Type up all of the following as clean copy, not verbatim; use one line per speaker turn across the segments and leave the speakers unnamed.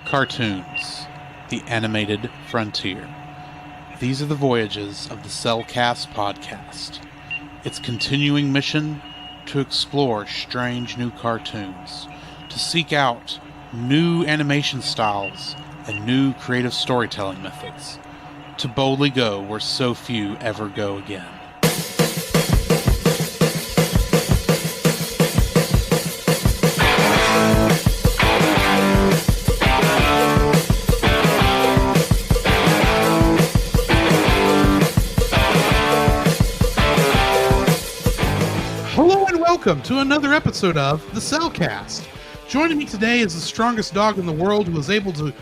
Cartoons, the animated frontier. These are the voyages of the Cellcast podcast. Its continuing mission to explore strange new cartoons, to seek out new animation styles and new creative storytelling methods, to boldly go where so few ever go again.
Welcome to another episode of the Cellcast. Joining me today is the strongest dog in the world who was able to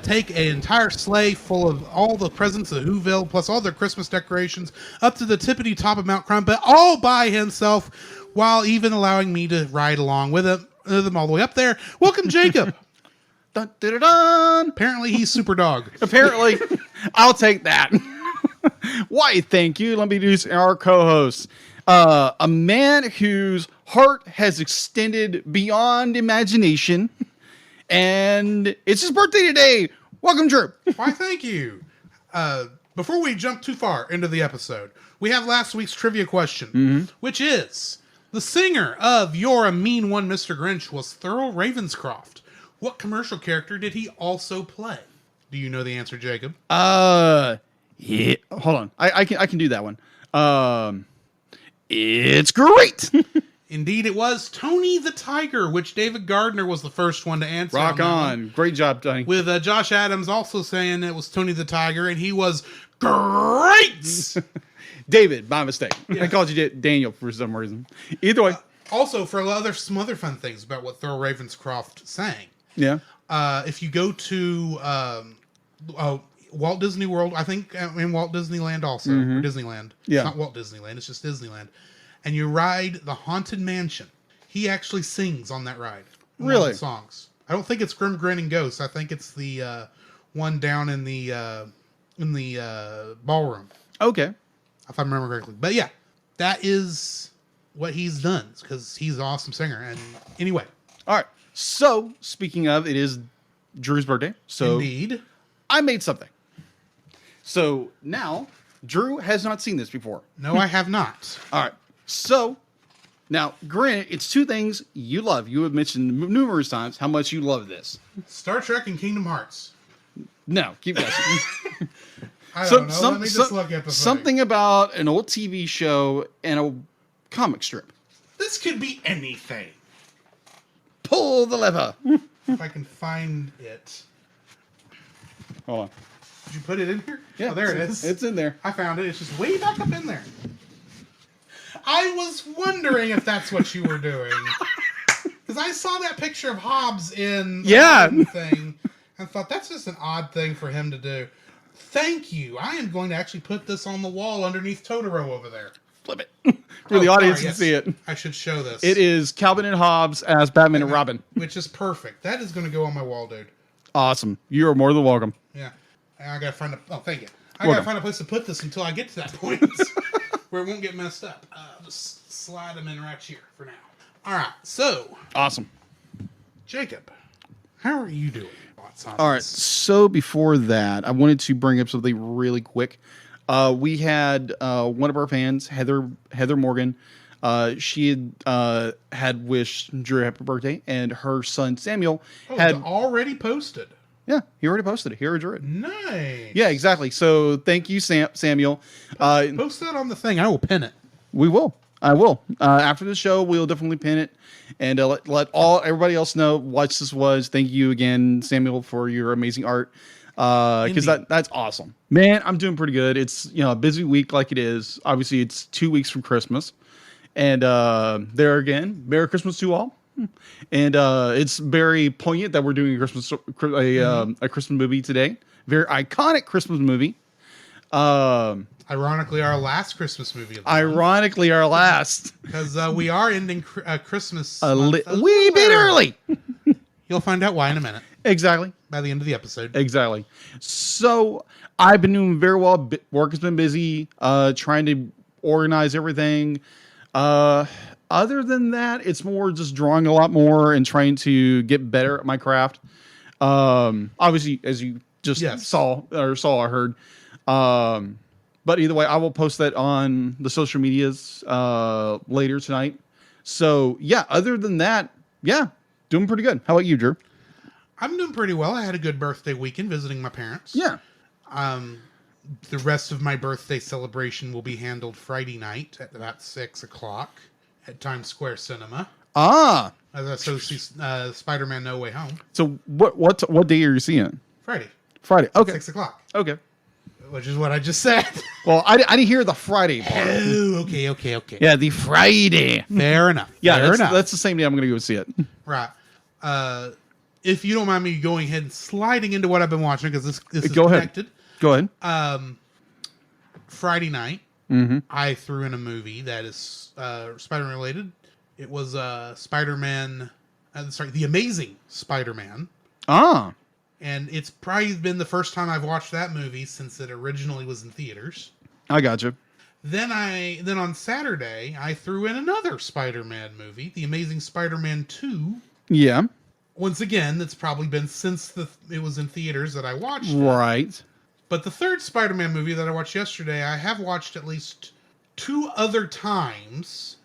take an entire sleigh full of all the presents of Whoville, plus all their Christmas decorations, up to the tippity top of Mount Crumpet, all by himself, while even allowing me to ride along with them all the way up there. Welcome, Jacob.
Dun, dun, dun, dun.
Apparently, he's super dog.
Apparently, I'll take that. Why, thank you. Let me introduce our co-host. A man whose heart has extended beyond imagination, and it's his birthday today. Welcome, Drew.
Why, thank you. Before we jump too far into the episode, we have last week's trivia question, which is, the singer of You're a Mean One, Mr. Grinch was Thurl Ravenscroft. What commercial character did he also play? Do you know the answer, Jacob?
Yeah. Hold on. I can do that one. It's great.
Indeed, it was Tony the Tiger, which David Gardner was the first one to answer.
Rock on. Great job, Tony.
With Josh Adams also saying it was Tony the Tiger, and he was great.
David, my mistake.
Yes.
I called you Daniel for some reason. Either way.
Also, for some other fun things about what Thurl Ravenscroft sang.
Yeah.
If you go to Walt Disney World, I think in Walt Disneyland also, or Disneyland.
Yeah.
It's not Walt Disneyland, it's just Disneyland. And you ride the Haunted Mansion. He actually sings on that ride.
Really?
One of the songs. I don't think it's Grim Grinning Ghost. I think it's the one down in the ballroom.
Okay.
If I remember correctly. But yeah, that is what he's done, because he's an awesome singer. And anyway.
All right. So, speaking of, it is Drew's birthday. So
Indeed.
I made something. So now, Drew has not seen this before.
No, I have not.
All right. So now, granted, it's two things you love. You have mentioned numerous times how much you love this.
Star Trek and Kingdom Hearts.
No, keep guessing.
I don't know. Let me just look at the thing.
Something about an old TV show and a comic strip.
This could be anything.
Pull the lever.
If I can find it.
Hold on.
Did you put it in here?
Yeah,
Oh, there it is.
It's in there.
I found it. It's just way back up in there. I was wondering if that's what you were doing. Because I saw that picture of Hobbs in the thing and thought that's just an odd thing for him to do. Thank you. I am going to actually put this on the wall underneath Totoro over there.
Flip it. For the audience
sorry,
to see it.
I should show this.
It is Calvin and Hobbes as Batman and Robin.
Which is perfect. That is going to go on my wall, dude.
Awesome. You are more than welcome.
Yeah. I gotta find thank you. I gotta find a place to put this until I get to that point where it won't get messed up. I'll just slide them in right here for now. All right. So.
Awesome.
Jacob, how are you doing?
All right. So before that, I wanted to bring up something really quick. We had one of our fans, Heather Morgan. She had wished Drew happy birthday, and her son Samuel had
already posted.
Yeah, he already posted it. Here, Drew.
Nice.
Yeah, exactly. So thank you, Samuel.
Post that on the thing. I will pin it.
We will. I will. After the show, we'll definitely pin it and let everybody else know what this was. Thank you again, Samuel, for your amazing art. Because that's awesome, man. I'm doing pretty good. It's a busy week like it is. Obviously, it's 2 weeks from Christmas, and there again, Merry Christmas to all. And it's very poignant that we're doing a Christmas movie today. Very iconic Christmas movie.
Ironically, our last Christmas movie.
Ironically, our last,
because we are ending Christmas
a wee bit early.
You'll find out why in a minute.
Exactly.
By the end of the episode.
Exactly. So I've been doing very well. Work has been busy. Trying to organize everything. Other than that, it's more just drawing a lot more and trying to get better at my craft. Obviously, as you just saw or heard. But either way, I will post that on the social medias later tonight. So yeah, other than that, yeah, doing pretty good. How about you, Drew?
I'm doing pretty well. I had a good birthday weekend visiting my parents.
Yeah.
The rest of my birthday celebration will be handled Friday night at about 6 o'clock at Times Square Cinema.
Ah.
As I so see Spider-Man No Way Home.
So what day are you seeing it?
Friday.
Okay.
6 o'clock.
Okay.
Which is what I just said.
Well, I didn't hear the Friday part.
Oh, okay.
Yeah, the Friday.
Fair enough.
Yeah, that's the same day I'm going to go see it.
Right. If you don't mind me going ahead and sliding into what I've been watching, because this is
Go
connected.
Go ahead.
Friday night, I threw in a movie that is Spider-Man related. It was Spider-Man, The Amazing Spider-Man.
Ah.
And it's probably been the first time I've watched that movie since it originally was in theaters.
I gotcha.
Then on Saturday, I threw in another Spider-Man movie, The Amazing Spider-Man 2.
Yeah.
Once again, it's probably been since it was in theaters that I watched it.
Right.
But the third Spider-Man movie that I watched yesterday, I have watched at least 2 other times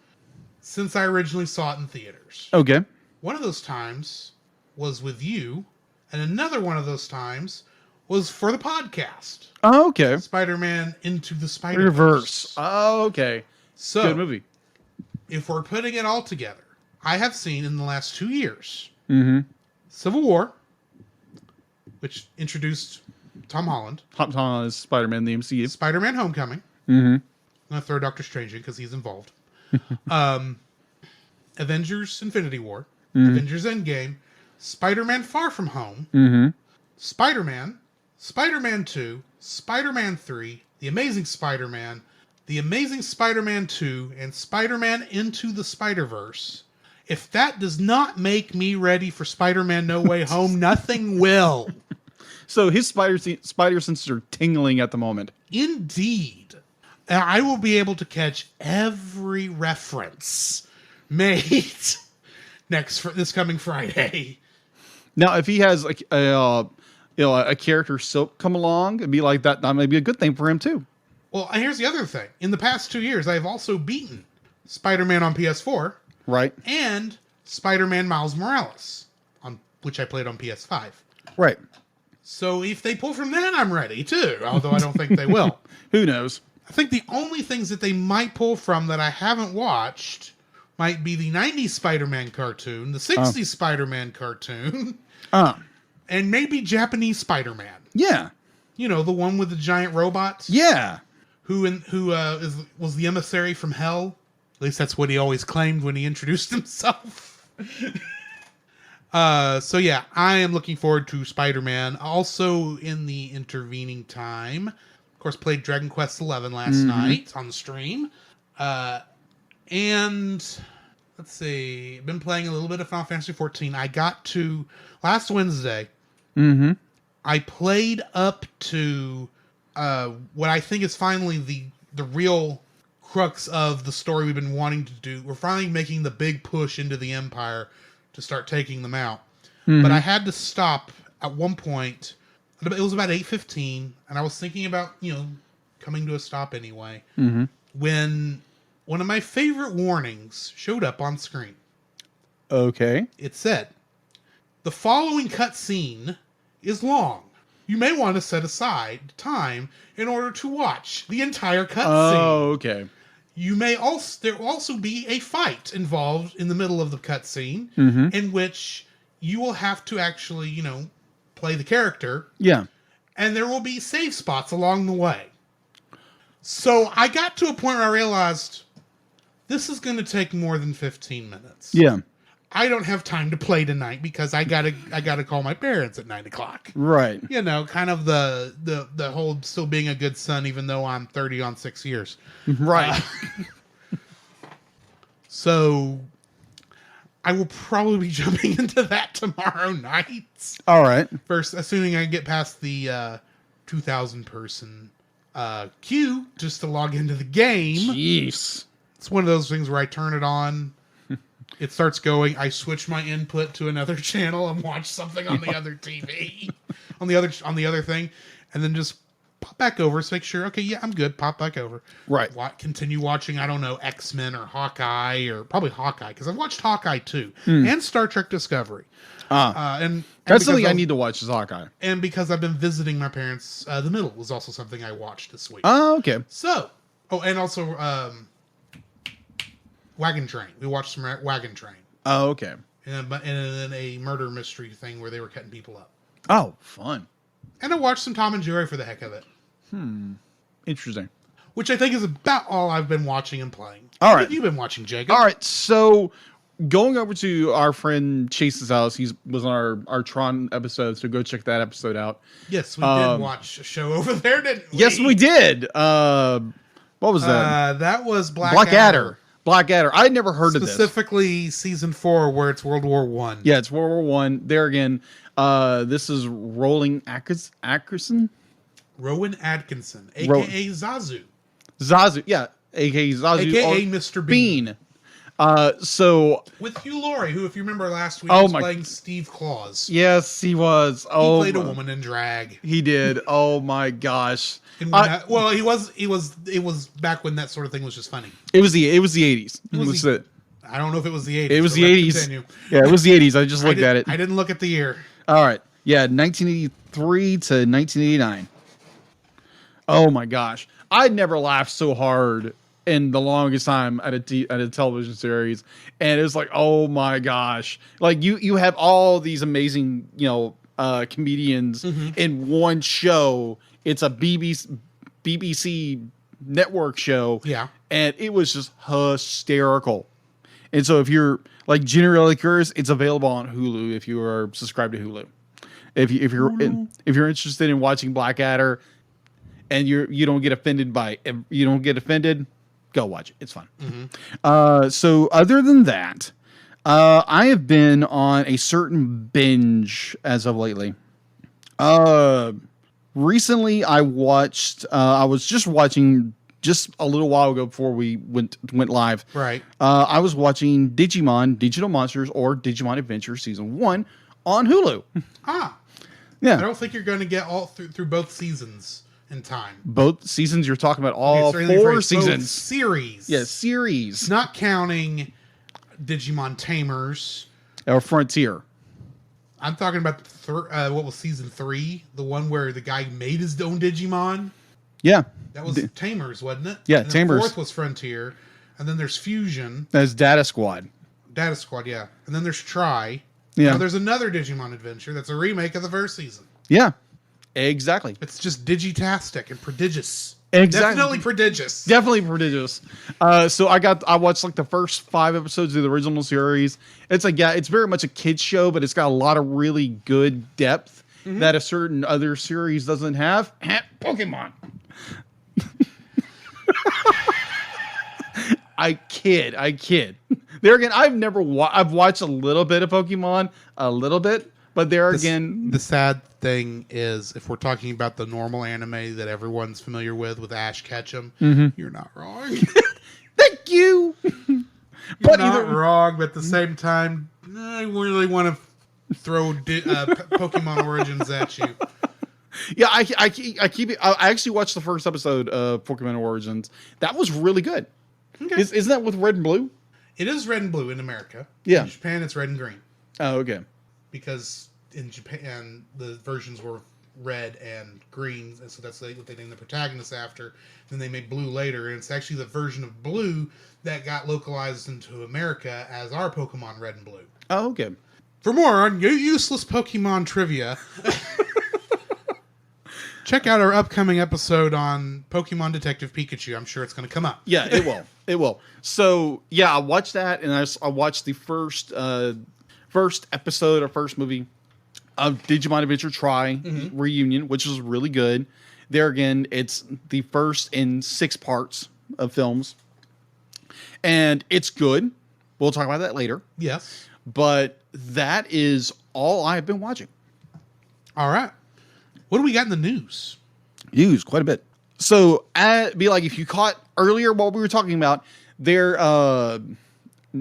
since I originally saw it in theaters.
Okay.
One of those times was with you, and another one of those times was for the podcast.
Oh, okay.
Spider-Man Into the Spider-Verse.
Oh, okay.
So,
good movie.
If we're putting it all together, I have seen in the last 2 years Civil War, which introduced Tom Holland.
Tom Holland is Spider-Man, the MCU.
Spider-Man Homecoming. I'm going to throw Doctor Strange in because he's involved. Avengers Infinity War. Avengers Endgame. Spider-Man Far From Home. Spider-Man. Spider-Man 2. Spider-Man 3. The Amazing Spider-Man. The Amazing Spider-Man 2. And Spider-Man Into the Spider-Verse. If that does not make me ready for Spider-Man No Way Home, nothing will.
So his spider senses are tingling at the moment.
Indeed. I will be able to catch every reference made this coming Friday.
Now, if he has like a character Silk come along, it'd be like that. That might be a good thing for him too.
Well, and here's the other thing. In the past 2 years, I've also beaten Spider-Man on PS4.
Right.
And Spider-Man Miles Morales, which I played on PS5.
Right.
So if they pull from that, I'm ready too, although I don't think they will.
Who knows?
I think the only things that they might pull from that I haven't watched might be the 90s Spider-Man cartoon, the 60s Spider-Man cartoon, and maybe Japanese Spider-Man.
Yeah.
You know, the one with the giant robots.
Yeah.
Who was the emissary from hell. At least that's what he always claimed when he introduced himself. So yeah, I am looking forward to Spider-Man. Also in the intervening time, of course, played Dragon Quest XI last night on the stream. And let's see, been playing a little bit of Final Fantasy XIV. I got to last Wednesday. I played up to what I think is finally the real crux of the story we've been wanting to do. We're finally making the big push into the Empire to start taking them out. But I had to stop at one point. It was about 8:15, and I was thinking about, coming to a stop anyway, when one of my favorite warnings showed up on screen.
Okay.
It said, "The following cutscene is long. You may want to set aside time in order to watch the entire cutscene."
Oh, okay.
There will also be a fight involved in the middle of the cutscene, in which you will have to actually, play the character.
Yeah.
And there will be save spots along the way. So I got to a point where I realized this is going to take more than 15 minutes.
Yeah.
I don't have time to play tonight because I gotta call my parents at 9 o'clock.
Right.
Kind of the whole still being a good son, even though I'm 30 on 6 years.
Right.
So I will probably be jumping into that tomorrow night.
All right.
First, assuming I get past the 2,000 person queue just to log into the game.
Jeez.
It's one of those things where I turn it on, it starts going, I switch my input to another channel and watch something on the other TV, on the other thing, and then just pop back over to make sure, okay, yeah, I'm good. Pop back over.
Right.
Continue watching, I don't know, X-Men or Hawkeye, or probably Hawkeye, because I've watched Hawkeye too, and Star Trek Discovery. And
that's something I need to watch is Hawkeye.
And because I've been visiting my parents, The Middle was also something I watched this week.
Oh, okay.
So, and also Wagon Train. We watched some Wagon Train.
Oh, okay.
And then a murder mystery thing where they were cutting people up.
Oh, fun.
And I watched some Tom and Jerry for the heck of it.
Interesting.
Which I think is about all I've been watching and playing.
All right.
What have you been watching, Jacob?
All right, so going over to our friend Chase's house, he was on our Tron episode, so go check that episode out.
Yes, we did watch a show over there, didn't we?
Yes, we did. What was that?
That was
Blackadder. Blackadder. I'd never heard of this.
Specifically season 4, where it's World War One.
Yeah, it's World War One. There again, this is Rowan Atkinson,
a.k.a. Zazu.
Zazu, yeah, a.k.a. Zazu.
A.k.a. Mr. Bean.
So
with Hugh Laurie, who, if you remember last week, was playing Steve Claus.
Yes, he was.
He played a woman in drag.
He did. Oh my gosh.
It was back when that sort of thing was just funny.
It was the 80s.
I don't know if it was the 80s.
It was the 80s.
Continue.
Yeah, it was the 80s. I just looked at it.
I didn't look at the year.
All right. Yeah, 1983 to 1989. Oh my gosh. I'd never laughed so hard in the longest time at a television series, and it was like, oh my gosh, like you have all these amazing comedians in one show. It's a BBC network show, and it was just hysterical. And so if you're like generally curious, it's available on Hulu if you are subscribed to Hulu. If you're interested in watching Blackadder and you don't get offended, go watch it. It's fun. So other than that, I have been on a certain binge as of lately. Recently I watched, I was just watching just a little while ago before we went live.
Right.
I was watching Digimon, Digital Monsters, or Digimon Adventure Season 1 on Hulu. Yeah.
I don't think you're going to get all through both seasons in time.
Both seasons? You're talking about all 4 seasons.
Both series.
Yeah, series.
Not counting Digimon Tamers.
Or Frontier.
I'm talking about what was season 3? The one where the guy made his own Digimon?
Yeah.
That was Tamers, wasn't it?
Yeah,
and
Tamers.
The 4th was Frontier. And then there's Fusion.
That's Data Squad.
Data Squad, yeah. And then there's Tri.
Yeah.
Now there's another Digimon Adventure that's a remake of the first season.
Yeah. Exactly.
It's just digitastic and prodigious.
Exactly.
Definitely prodigious.
Definitely prodigious. So I watched like the first 5 episodes of the original series. It's like, yeah, it's very much a kid's show, but it's got a lot of really good depth that a certain other series doesn't have. Pokemon. I kid. There again, I've watched a little bit of Pokemon, but
the sad thing is, if we're talking about the normal anime that everyone's familiar with Ash Ketchum, you're not wrong.
Thank you.
You're not wrong, but at the same time, I really want to throw Pokemon Origins at you.
Yeah, I keep it. I actually watched the first episode of Pokemon Origins. That was really good. Okay. Isn't that with Red and Blue?
It is Red and Blue in America.
Yeah.
In Japan, it's Red and Green.
Oh, okay.
Because in Japan, the versions were red and green, and so that's what they named the protagonist after. Then they made Blue later, and it's actually the version of Blue that got localized into America as our Pokemon Red and Blue.
Oh, okay.
For more on useless Pokemon trivia, check out our upcoming episode on Pokemon Detective Pikachu. I'm sure it's going to come up.
Yeah, it will. It will. So, yeah, I watched that, and I watched the first episode or first movie of Digimon Adventure Tri Reunion, which was really good. There again, it's the first in 6 parts of films. And it's good. We'll talk about that later.
Yes.
But that is all I've been watching.
All right. What do we got in the news?
News, quite a bit. So, be like, if you caught earlier what we were talking about, there,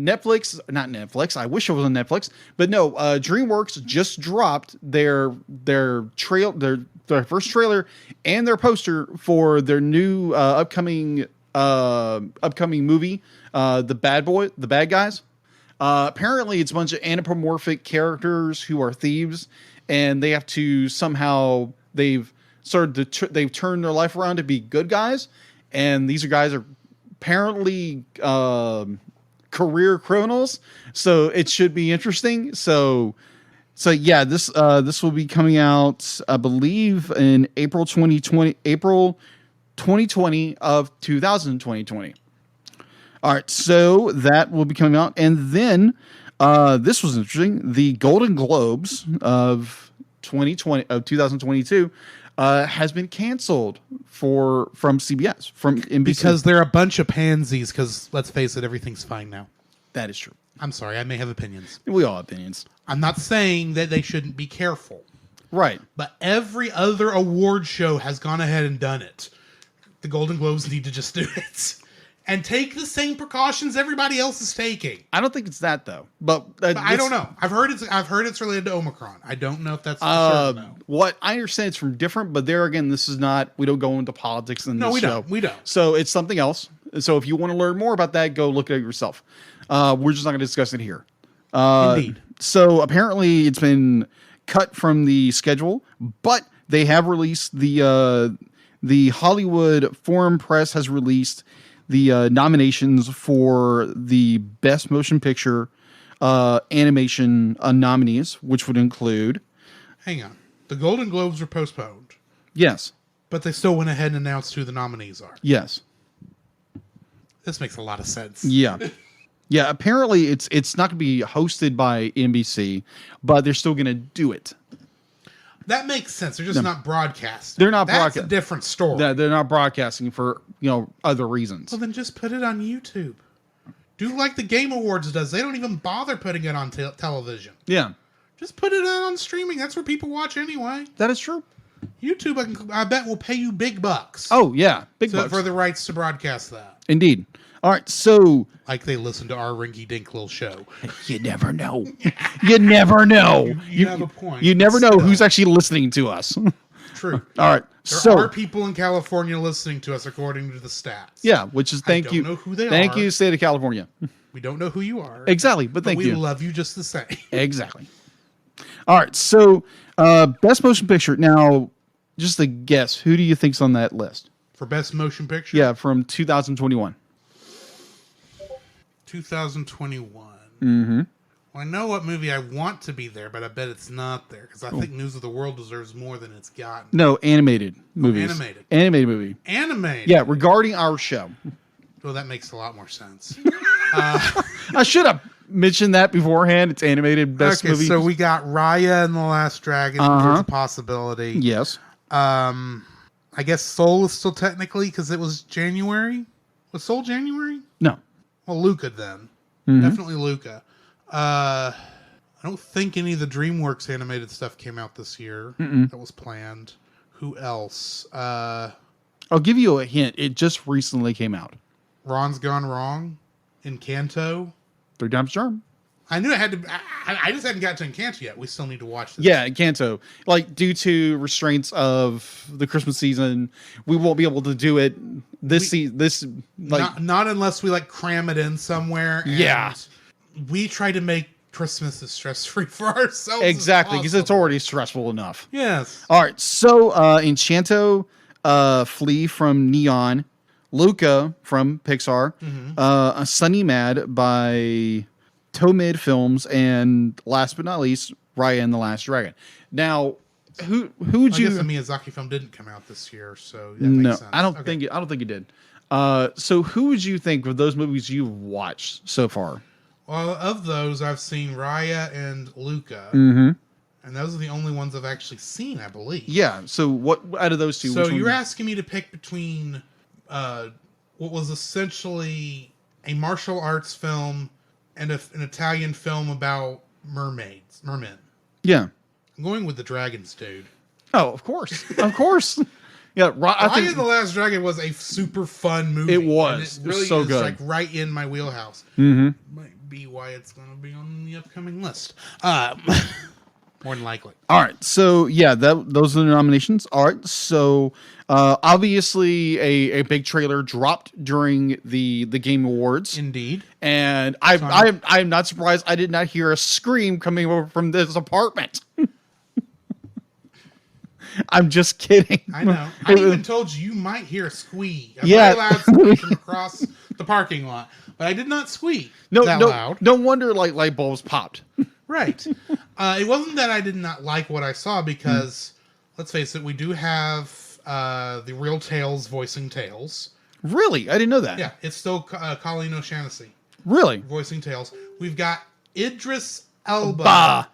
Netflix, not Netflix. I wish it was on Netflix, but no. DreamWorks just dropped their first trailer and their poster for their new upcoming movie, The Bad Guys. Apparently, it's a bunch of anthropomorphic characters who are thieves, and they have to somehow they've turned their life around to be good guys, and these guys are apparently career criminals. So it should be interesting. So yeah, this will be coming out, I believe, in April 2020 of 2020. All right, so that will be coming out, and then this was interesting. The Golden Globes of 2022 has been canceled from CBS, from NBC,
Because they're a bunch of pansies. Because let's face it, everything's fine now.
that is true.
I'm sorry, I may have opinions.
We all have opinions,
I'm not saying that they shouldn't be careful,
right?
but every other award show has gone ahead and done it. The Golden Globes need to just do it and take the same precautions everybody else is taking.
I don't think it's that though, but
I don't know. I've heard it's related to Omicron. I don't know if that's for sure, though.
What I understand, it's from different, but there again, this is not. We don't go into politics in this show.
We don't.
So it's something else. So if you want to learn more about that, go look at it yourself. We're just not going to discuss it here.
Indeed.
So apparently, it's been cut from the schedule, but they have released the Hollywood Foreign Press has released the nominations for the Best Motion Picture Animation nominees, which would include...
Hang on. The Golden Globes were postponed.
Yes.
But they still went ahead and announced who the nominees are.
Yes.
This makes a lot of sense.
Yeah. Yeah, apparently it's not going to be hosted by NBC, but they're still going to do it.
That makes sense. They're just not broadcasting.
They're not
That's
broadcasting.
a different story.
They're not broadcasting for, other reasons.
Well, then just put it on YouTube. Do like the Game Awards does. They don't even bother putting it on television.
Yeah.
Just put it on streaming. That's where people watch anyway.
That is true.
YouTube, I bet, will pay you big bucks.
Oh, yeah. Big bucks.
For the rights to broadcast that.
Indeed. All right, so...
Like they listen to our rinky-dink little show.
You never know. You never know.
You have a point.
You never know who's actually listening to us.
True.
All right.
There are people in California listening to us according to the stats.
Yeah, which is thank you.
I don't know who they are.
Thank you, State of California.
We don't know who you are.
Exactly, but thank you.
We love you just the same.
Exactly. All right, so Best Motion Picture. Now, just a guess, who do you think's on that list?
For Best Motion Picture?
Yeah, from 2021.
2021.
Mm-hmm.
Well, I know what movie I want to be there, but I bet it's not there because I think News of the World deserves more than it's gotten.
No, animated movies. Animated movie.
Animated?
Yeah, regarding our show.
Well, that makes a lot more sense.
I should have mentioned that beforehand. It's animated best movie.
So we got Raya and the Last Dragon. There's a possibility.
Yes.
I guess Soul is still technically because it was January. Was Soul January?
No.
Well, Luca then. Definitely Luca. I don't think any of the DreamWorks animated stuff came out this year. That was planned. Who else?
I'll give you a hint. It just recently came out.
Ron's Gone Wrong. Encanto.
Third Time's Charm.
I knew it had to. I just hadn't got to Encanto yet. We still need to watch this.
Yeah, Encanto. Like, due to restraints of the Christmas season, we won't be able to do it this season.
Not unless we cram it in somewhere. And we try to make Christmas as stress-free for ourselves.
Exactly, because it's already stressful enough.
Yes.
All right, so Enchanto, Flea from Neon, Luca from Pixar, Sunny Mad by Tomid Films, and last but not least, Raya and the Last Dragon. Now, who would you?
I guess the Miyazaki film didn't come out this year, so that makes sense.
I don't think it did. So who would you think of those movies you've watched so far?
Well, of those, I've seen Raya and Luca, and those are the only ones I've actually seen, I believe.
Yeah. So what out of those two?
So you're asking me to pick between what was essentially a martial arts film and an Italian film about mermen.
Yeah.
I'm going with the dragons, dude.
Oh, of course. Of course. Yeah,
Raya and the Last Dragon was a super fun movie.
It was.
And it really
was so
is
good.
like right in my wheelhouse.
Mm-hmm.
Might be why it's going to be on the upcoming list. More than likely.
All right. So yeah, those are the nominations. All right. So obviously a big trailer dropped during the Game Awards.
Indeed.
And I'm not surprised I did not hear a scream coming over from this apartment. I'm just kidding.
I know. I even told you might hear a squee. A
Yeah.
very loud squee from across the parking lot. But I did not squeak that loud.
No wonder light bulbs popped.
Right. It wasn't that I did not like what I saw because, let's face it, we do have the real Tails voicing Tails.
Really? I didn't know that.
Yeah, it's still Colleen O'Shaughnessy
Really?
voicing Tails. We've got Idris Elba.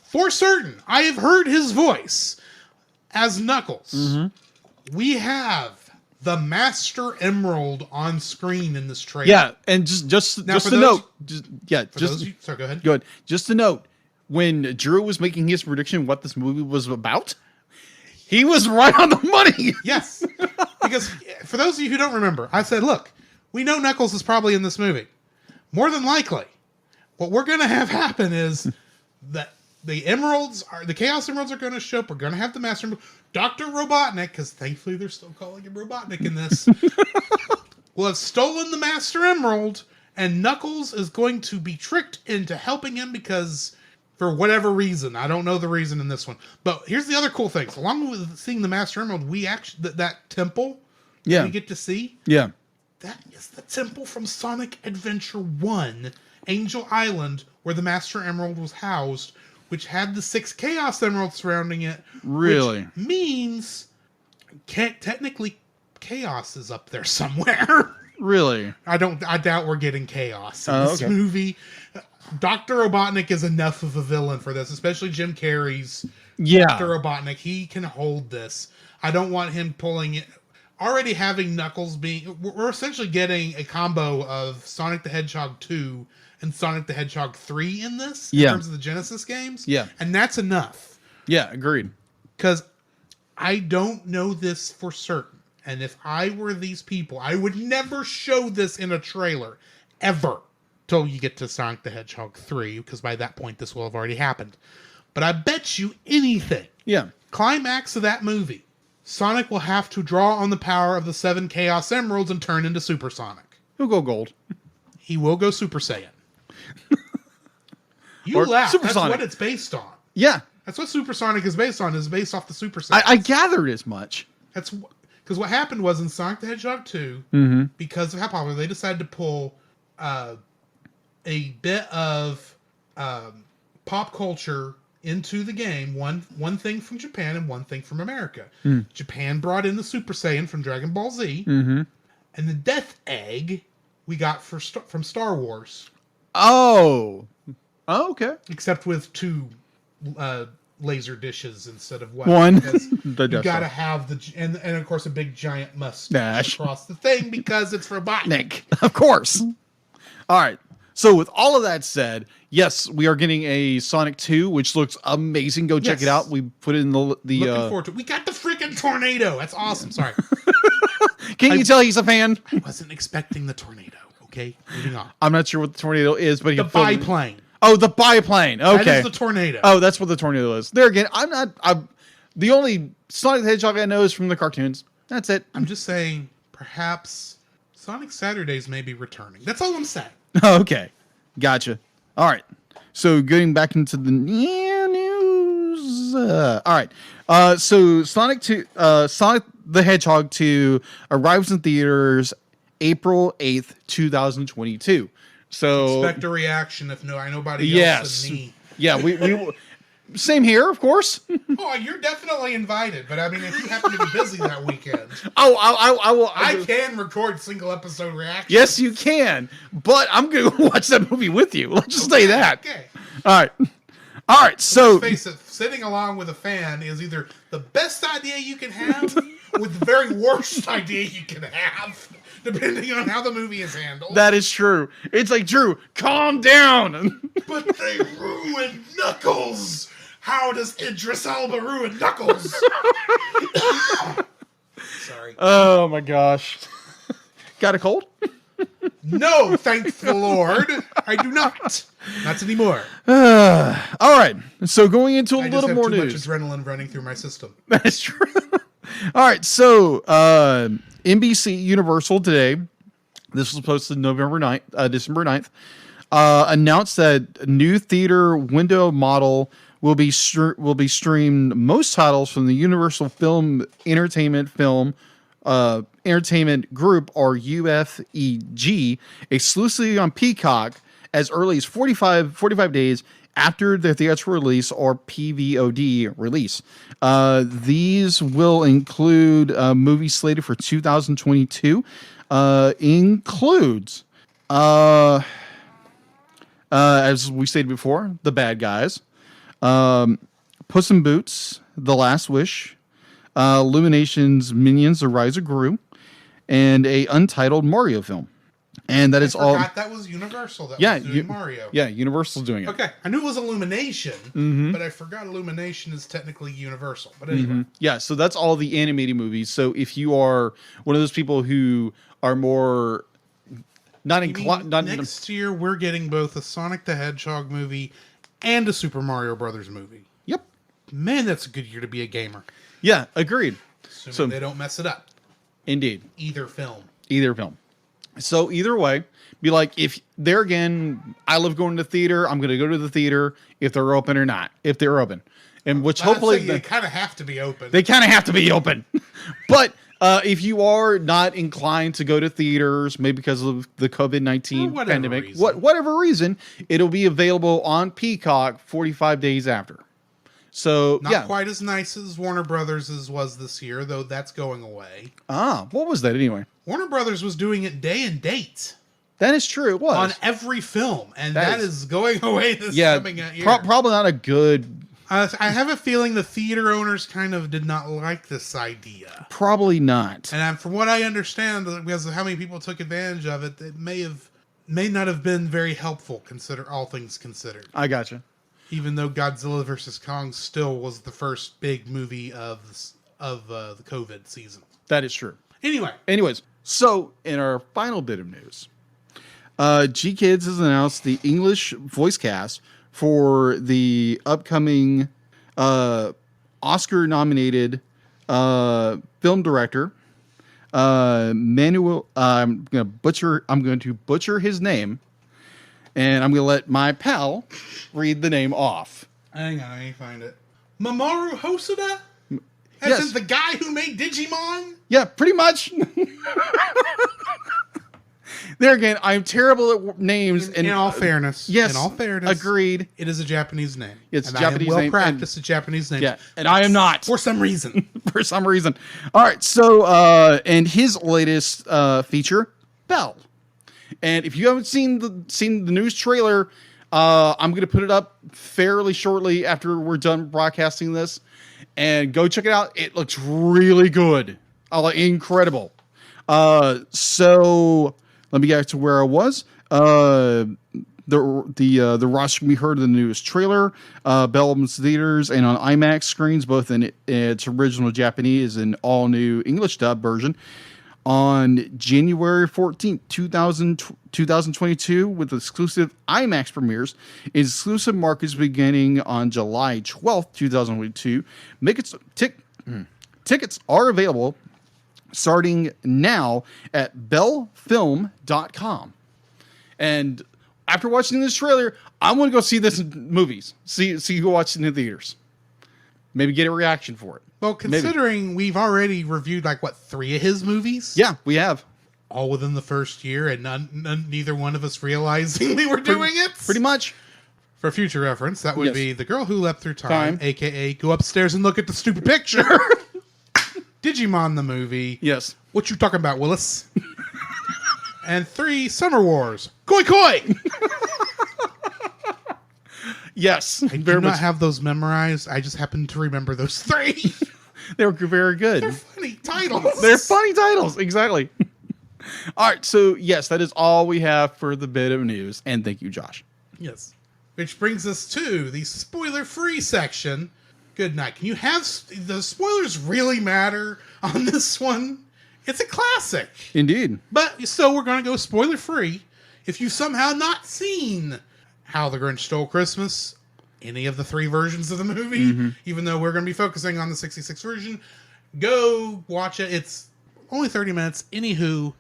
For certain. I have heard his voice as Knuckles.
Mm-hmm.
We have the Master Emerald on screen in this trailer.
Yeah, and just to note,
sorry, go ahead.
Good. Just to note, when Drew was making his prediction what this movie was about, he was right on the money.
Yes, because for those of you who don't remember, I said, look, we know Knuckles is probably in this movie. More than likely, what we're going to have happen is that the Chaos Emeralds are going to show up. We're going to have the Master Emerald. Dr. Robotnik, because thankfully they're still calling him Robotnik in this, will have stolen the Master Emerald, and Knuckles is going to be tricked into helping him because, for whatever reason, I don't know the reason in this one. But here's the other cool thing. So along with seeing the Master Emerald, we actually, that temple we get to see, that is the temple from Sonic Adventure 1, Angel Island, where the Master Emerald was housed, which had the 6 Chaos Emeralds surrounding it.
Really?
Which means technically Chaos is up there somewhere.
Really?
I doubt we're getting Chaos in this movie. Dr. Robotnik is enough of a villain for this, especially Jim Carrey's Dr. Robotnik. He can hold this. I don't want him pulling it. Already having Knuckles we're essentially getting a combo of Sonic the Hedgehog 2 and Sonic the Hedgehog 3 in this, in terms of the Genesis games.
Yeah.
And that's enough.
Yeah, agreed.
Because I don't know this for certain. And if I were these people, I would never show this in a trailer, ever, till you get to Sonic the Hedgehog 3, because by that point this will have already happened. But I bet you anything.
Yeah.
Climax of that movie, Sonic will have to draw on the power of the 7 Chaos Emeralds and turn into Super Sonic.
He'll go gold.
He will go Super Saiyan. You
Or
laugh.
Super
That's
Sonic.
what it's based on.
Yeah.
That's what Super Sonic is based on. Is based off the Super Saiyan.
I gathered as much.
That's because what happened was in Sonic the Hedgehog 2, because of how popular, they decided to pull a bit of pop culture into the game. One thing from Japan and one thing from America. Japan brought in the Super Saiyan from Dragon Ball Z, and the Death Egg we got from Star Wars.
Oh, okay.
Except with 2 laser dishes instead of
one.
You gotta have and of course a big giant mustache across the thing because it's Robotnik.
Of course. All right. So with all of that said, yes, we are getting a Sonic 2, which looks amazing. Go check it out. We put it in the
Looking forward to it. We got the freaking tornado. That's awesome. Sorry.
Can you tell he's a fan?
I wasn't expecting the tornado. Okay, moving on.
I'm not sure what the tornado is, but
The biplane.
Oh, the biplane. Okay.
That is the tornado.
Oh, that's what the tornado is. There again, I'm the only Sonic the Hedgehog I know is from the cartoons. That's it.
I'm just saying, perhaps Sonic Saturdays may be returning. That's all I'm saying.
Okay. Gotcha. All right. So getting back into the news. All right. So Sonic the Hedgehog 2 arrives in theaters April 8th, 2022. So
expect a reaction if nobody else than me.
Yeah, we same here, of course.
Oh, you're definitely invited, but I mean, if you happen to be busy that weekend,
I will.
I can record single episode reactions.
Yes, you can, but I'm going to watch that movie with you. Let's just say that.
Okay.
All right. So
let's face it, sitting along with a fan is either the best idea you can have or the very worst idea you can have, depending on how the movie is handled.
That is true. It's like, Drew, calm down.
But they ruined Knuckles. How does Idris Elba ruin Knuckles? Sorry.
Oh my gosh. Got a cold?
No, thank the Lord. I do not. Not anymore.
All right. So going into a
I
little
just have
more
too
news.
much adrenaline running through my system.
That's true. All right. So NBC Universal today, this was posted December 9th, announced that a new theater window model will be streamed most titles from the Universal Entertainment Group, or UFEG, exclusively on Peacock as early as 45 days after the theatrical release, or PVOD release. These will include movies slated for 2022. Includes, as we stated before, The Bad Guys, Puss in Boots, The Last Wish, Illumination's Minions: The Rise of Gru, and a untitled Mario film. And that is all.
I forgot that was Universal that was doing Mario.
Yeah, Universal's doing it.
Okay, I knew it was Illumination, but I forgot Illumination is technically Universal. But anyway.
Yeah, so that's all the animated movies. So if you are one of those people who are more not inclined,
next year we're getting both a Sonic the Hedgehog movie and a Super Mario Brothers movie.
Yep.
Man, that's a good year to be a gamer.
Yeah, agreed.
Assuming they don't mess it up.
Indeed.
Either film.
So either way, be like, if there again, I love going to the theater. I'm going to go to the theater if they're open or not. If they're open, and which hopefully
they kind of have to be open.
They kind of have to be open. But if you are not inclined to go to theaters, maybe because of the COVID-19 pandemic, whatever reason, it'll be available on Peacock 45 days after. So
not quite as nice as Warner Brothers' was this year, though that's going away.
What was that anyway?
Warner Brothers was doing it day and date.
That is true. It was
on every film, and that is going away this coming year.
Probably not a good.
I have a feeling the theater owners kind of did not like this idea.
Probably not.
And from what I understand, because of how many people took advantage of it, it may not have been very helpful. All things considered.
I gotcha.
Even though Godzilla vs. Kong still was the first big movie of the COVID season.
That is true.
Anyways,
so in our final bit of news, G-Kids has announced the English voice cast for the upcoming Oscar-nominated film director Manuel. I'm going to butcher his name. And I'm going to let my pal read the name off.
Hang on, I need to find it. Mamoru Hosoda?
Yes.
As in the guy who made Digimon?
Yeah, pretty much. There again, I'm terrible at names.
In all fairness.
Yes.
In all fairness.
Agreed.
It is a Japanese name.
It's
and
a Japanese name.
I am well practiced at Japanese names.
Yeah, and I am not.
For some reason.
For some reason. All right, so, and his latest feature, Belle. And if you haven't seen the news trailer, I'm going to put it up fairly shortly after we're done broadcasting this. And go check it out. It looks really good. Incredible. So let me get to where I was. The roster can be heard in the newest trailer. Belle opens theaters and on IMAX screens, both in its original Japanese and all new English dub version, on January 14th, 2022, with exclusive IMAX premieres. Exclusive markets beginning on July 12th, 2022. Tickets are available starting now at bellfilm.com. And after watching this trailer, I'm going to go see this in movies. See who watched it in the theaters. Maybe get a reaction for it.
Well, considering we've already reviewed 3 of his movies?
Yeah, we have.
All within the first year, and neither one of us realizing we were doing it?
Pretty much.
For future reference, that would be The Girl Who Leapt Through Time, a.k.a. Go Upstairs and Look at the Stupid Picture. Digimon the movie.
Yes.
What you talking about, Willis? And 3, Summer Wars. Koi Koi!
Yes.
I do not have those memorized. I just happen to remember those 3.
They were very good.
They're funny titles.
They're funny titles. Exactly. All right. So, yes, that is all we have for the bit of news. And thank you, Josh.
Yes. which brings us to the spoiler-free section. Good night. Can you have the spoilers really matter on this one? It's a classic.
Indeed.
But so we're going to go spoiler-free. If you've somehow not seen How the Grinch Stole Christmas, any of the 3 versions of the movie, even though we're going to be focusing on the 66 version, go watch it. It's only 30 minutes. Anywho,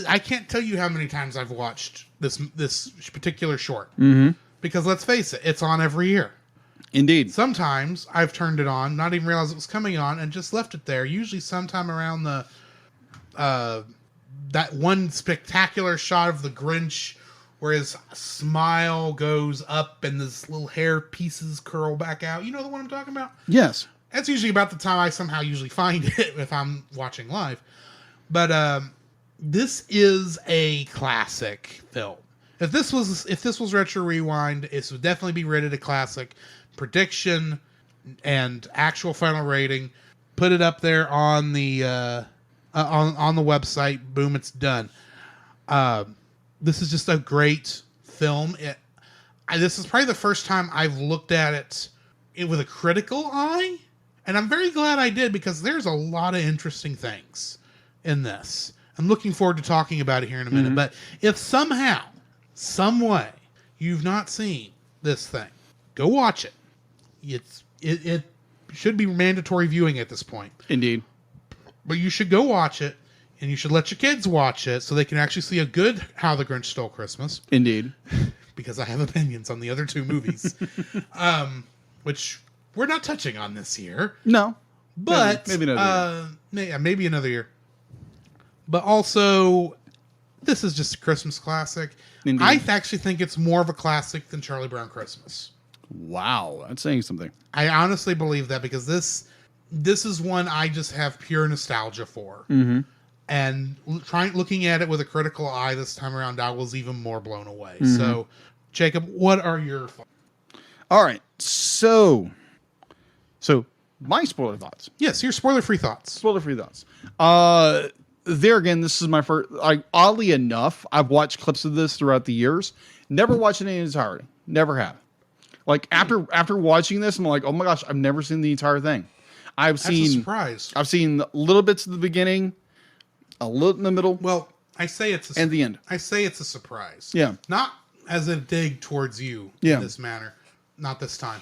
I can't tell you how many times I've watched this particular short. Because let's face it, it's on every year.
Indeed.
Sometimes I've turned it on, not even realized it was coming on, and just left it there. Usually sometime around the that one spectacular shot of the Grinch where his smile goes up and his little hair pieces curl back out. You know the one I'm talking about?
Yes.
That's usually about the time I somehow usually find it if I'm watching live. But this is a classic film. If this was Retro Rewind, this would definitely be rated a classic. Prediction and actual final rating, put it up there on the on the website. Boom, it's done. This is just a great film. This is probably the first time I've looked at it with a critical eye, and I'm very glad I did because there's a lot of interesting things in this. I'm looking forward to talking about it here in a minute. But if somehow, some way, you've not seen this thing, go watch it. It should be mandatory viewing at this point.
Indeed.
But you should go watch it, and you should let your kids watch it so they can actually see a good How the Grinch Stole Christmas.
Indeed.
Because I have opinions on the other 2 movies, which we're not touching on this year.
No.
But
maybe another
year. Maybe another year. But also, this is just a Christmas classic.
Indeed.
I actually think it's more of a classic than Charlie Brown Christmas.
Wow, that's saying something.
I honestly believe that because this is one I just have pure nostalgia for. And looking at it with a critical eye this time around, I was even more blown away. So, Jacob, what are your thoughts?
All right, so my spoiler thoughts.
Yes, your spoiler-free thoughts.
Spoiler-free thoughts. There again, this is my first. Oddly enough, I've watched clips of this throughout the years. Never watched it in its entirety. Never have. Like after watching this, I'm like, oh my gosh, I've never seen the entire thing.
That's a surprise.
I've seen little bits at the beginning, a little in the middle.
Well, I say it's
and the end.
I say it's a surprise.
Yeah.
Not as a dig towards you
in
this manner. Not this time.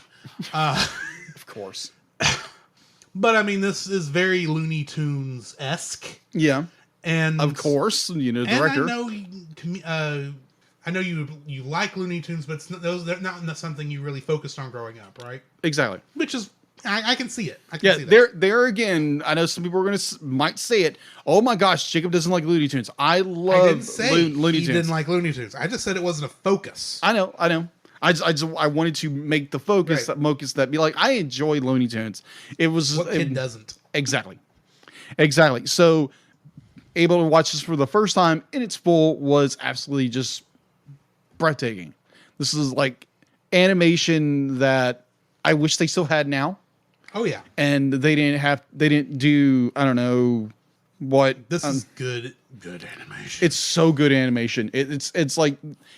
Of course.
But I mean, this is very Looney Tunes-esque.
Yeah.
And
of course, director.
And I know you like Looney Tunes, but they're not something you really focused on growing up, right?
Exactly.
Which is, I can see it. I can see
that. There again, I know some people might say it. Oh my gosh, Jacob doesn't like Looney Tunes. I love
I didn't say
Looney Tunes.
He didn't like Looney Tunes. I just said it wasn't a focus.
I know. I wanted to make the focus that be like, I enjoy Looney Tunes. It was
what kid doesn't?
Exactly. So able to watch this for the first time in its full was absolutely just breathtaking. This is like animation that I wish they still had now.
Oh yeah.
And they didn't do, I don't know what.
This is good animation.
It's so good animation. It's like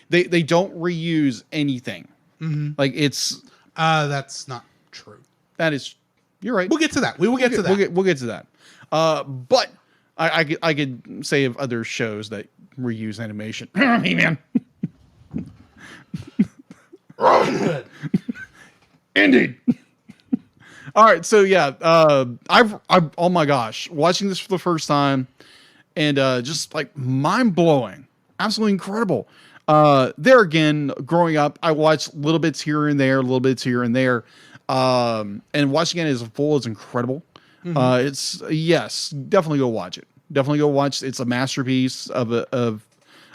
they don't reuse anything. Like it's
that's not true.
That is, you're right.
We'll get to that. We'll get to that.
We'll get to that. But I could say of other shows that reuse animation. Hey man. Indeed. All right, so yeah, I've oh my gosh, watching this for the first time, and just like mind blowing, absolutely incredible. There again, growing up, I watched little bits here and there, and watching it as a full is incredible. It's definitely go watch it. Definitely go watch. It's a masterpiece of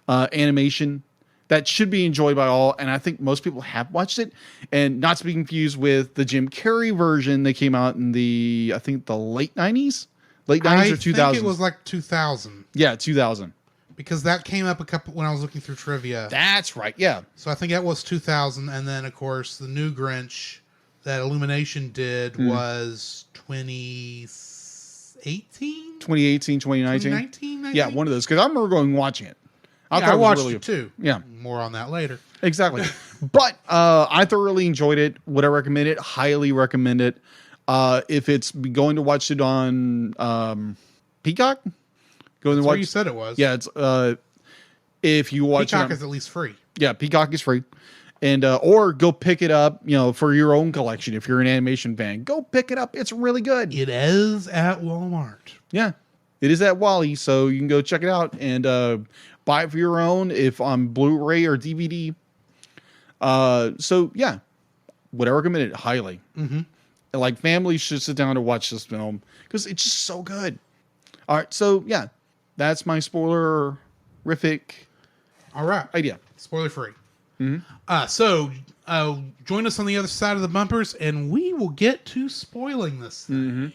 animation that should be enjoyed by all, and I think most people have watched it, and not to be confused with the Jim Carrey version that came out in the late 90s or 2000s.
I think it was like 2000.
Yeah, 2000.
Because that came up when I was looking through trivia.
That's right, yeah.
So I think that was 2000, and then of course the new Grinch that Illumination did was 2018,
2019. Yeah, one of those, because I remember going and watching it.
I watched it too.
Yeah.
More on that later.
Exactly. But I thoroughly enjoyed it. Would I recommend it? Highly recommend it. If it's going to watch it on Peacock,
That's where you said it was.
Yeah, it's if you watch
Peacock is at least free.
Yeah, Peacock is free. And or go pick it up, for your own collection. If you're an animation fan, go pick it up. It's really good.
It is at Walmart.
Yeah, it is at Wally, so you can go check it out and buy it for your own if on Blu-ray or DVD. So yeah, would I recommend it highly?
Mm-hmm.
Like families should sit down to watch this film because it's just so good. All right, so yeah, that's my spoiler-rific.
All right,
idea.
Spoiler free. So join us on the other side of the bumpers, and we will get to spoiling this thing.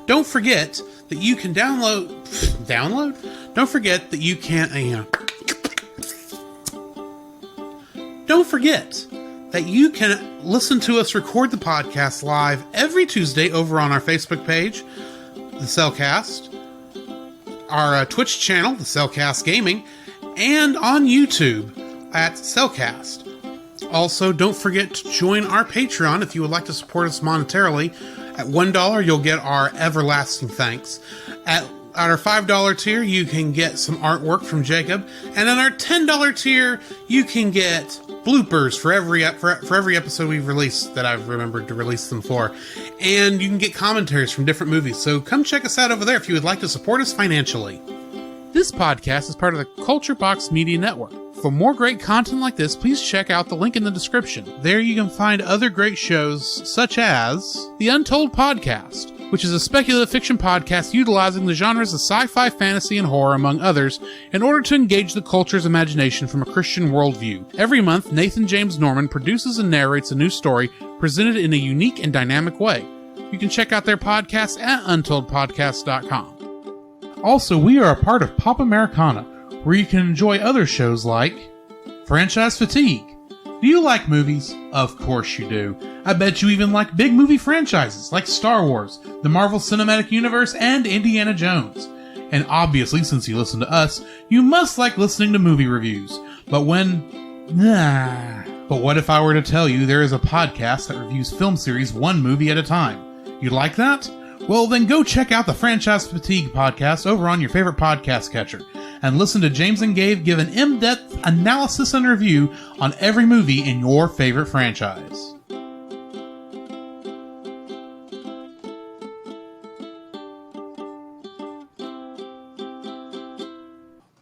Don't forget that you can download. Don't forget that you can. Don't forget that you can listen to us record the podcast live every Tuesday over on our Facebook page, The Cellcast, our Twitch channel, The Cellcast Gaming, and on YouTube at Cellcast. Also, don't forget to join our Patreon if you would like to support us monetarily. At $1, you'll get our everlasting thanks. At our $5 tier, you can get some artwork from Jacob. And at our $10 tier, you can get bloopers for every episode we've released that I've remembered to release them for. And you can get commentaries from different movies. So come check us out over there if you would like to support us financially. This podcast is part of the Culture Box Media Network. For more great content like this, please check out the link in the description. There you can find other great shows, such as The Untold Podcast, which is a speculative fiction podcast utilizing the genres of sci-fi, fantasy, and horror, among others, in order to engage the culture's imagination from a Christian worldview. Every month, Nathan James Norman produces and narrates a new story presented in a unique and dynamic way. You can check out their podcast at untoldpodcast.com. Also, we are a part of Pop Americana, where you can enjoy other shows like Franchise Fatigue. Do you like movies? Of course you do. I bet you even like big movie franchises like Star Wars, the Marvel Cinematic Universe, and Indiana Jones. And obviously, since you listen to us, you must like listening to movie reviews. But what if I were to tell you there is a podcast that reviews film series one movie at a time? You'd like that? Well, then go check out the Franchise Fatigue podcast over on your favorite podcast catcher and listen to James and Gabe give an in-depth analysis and review on every movie in your favorite franchise.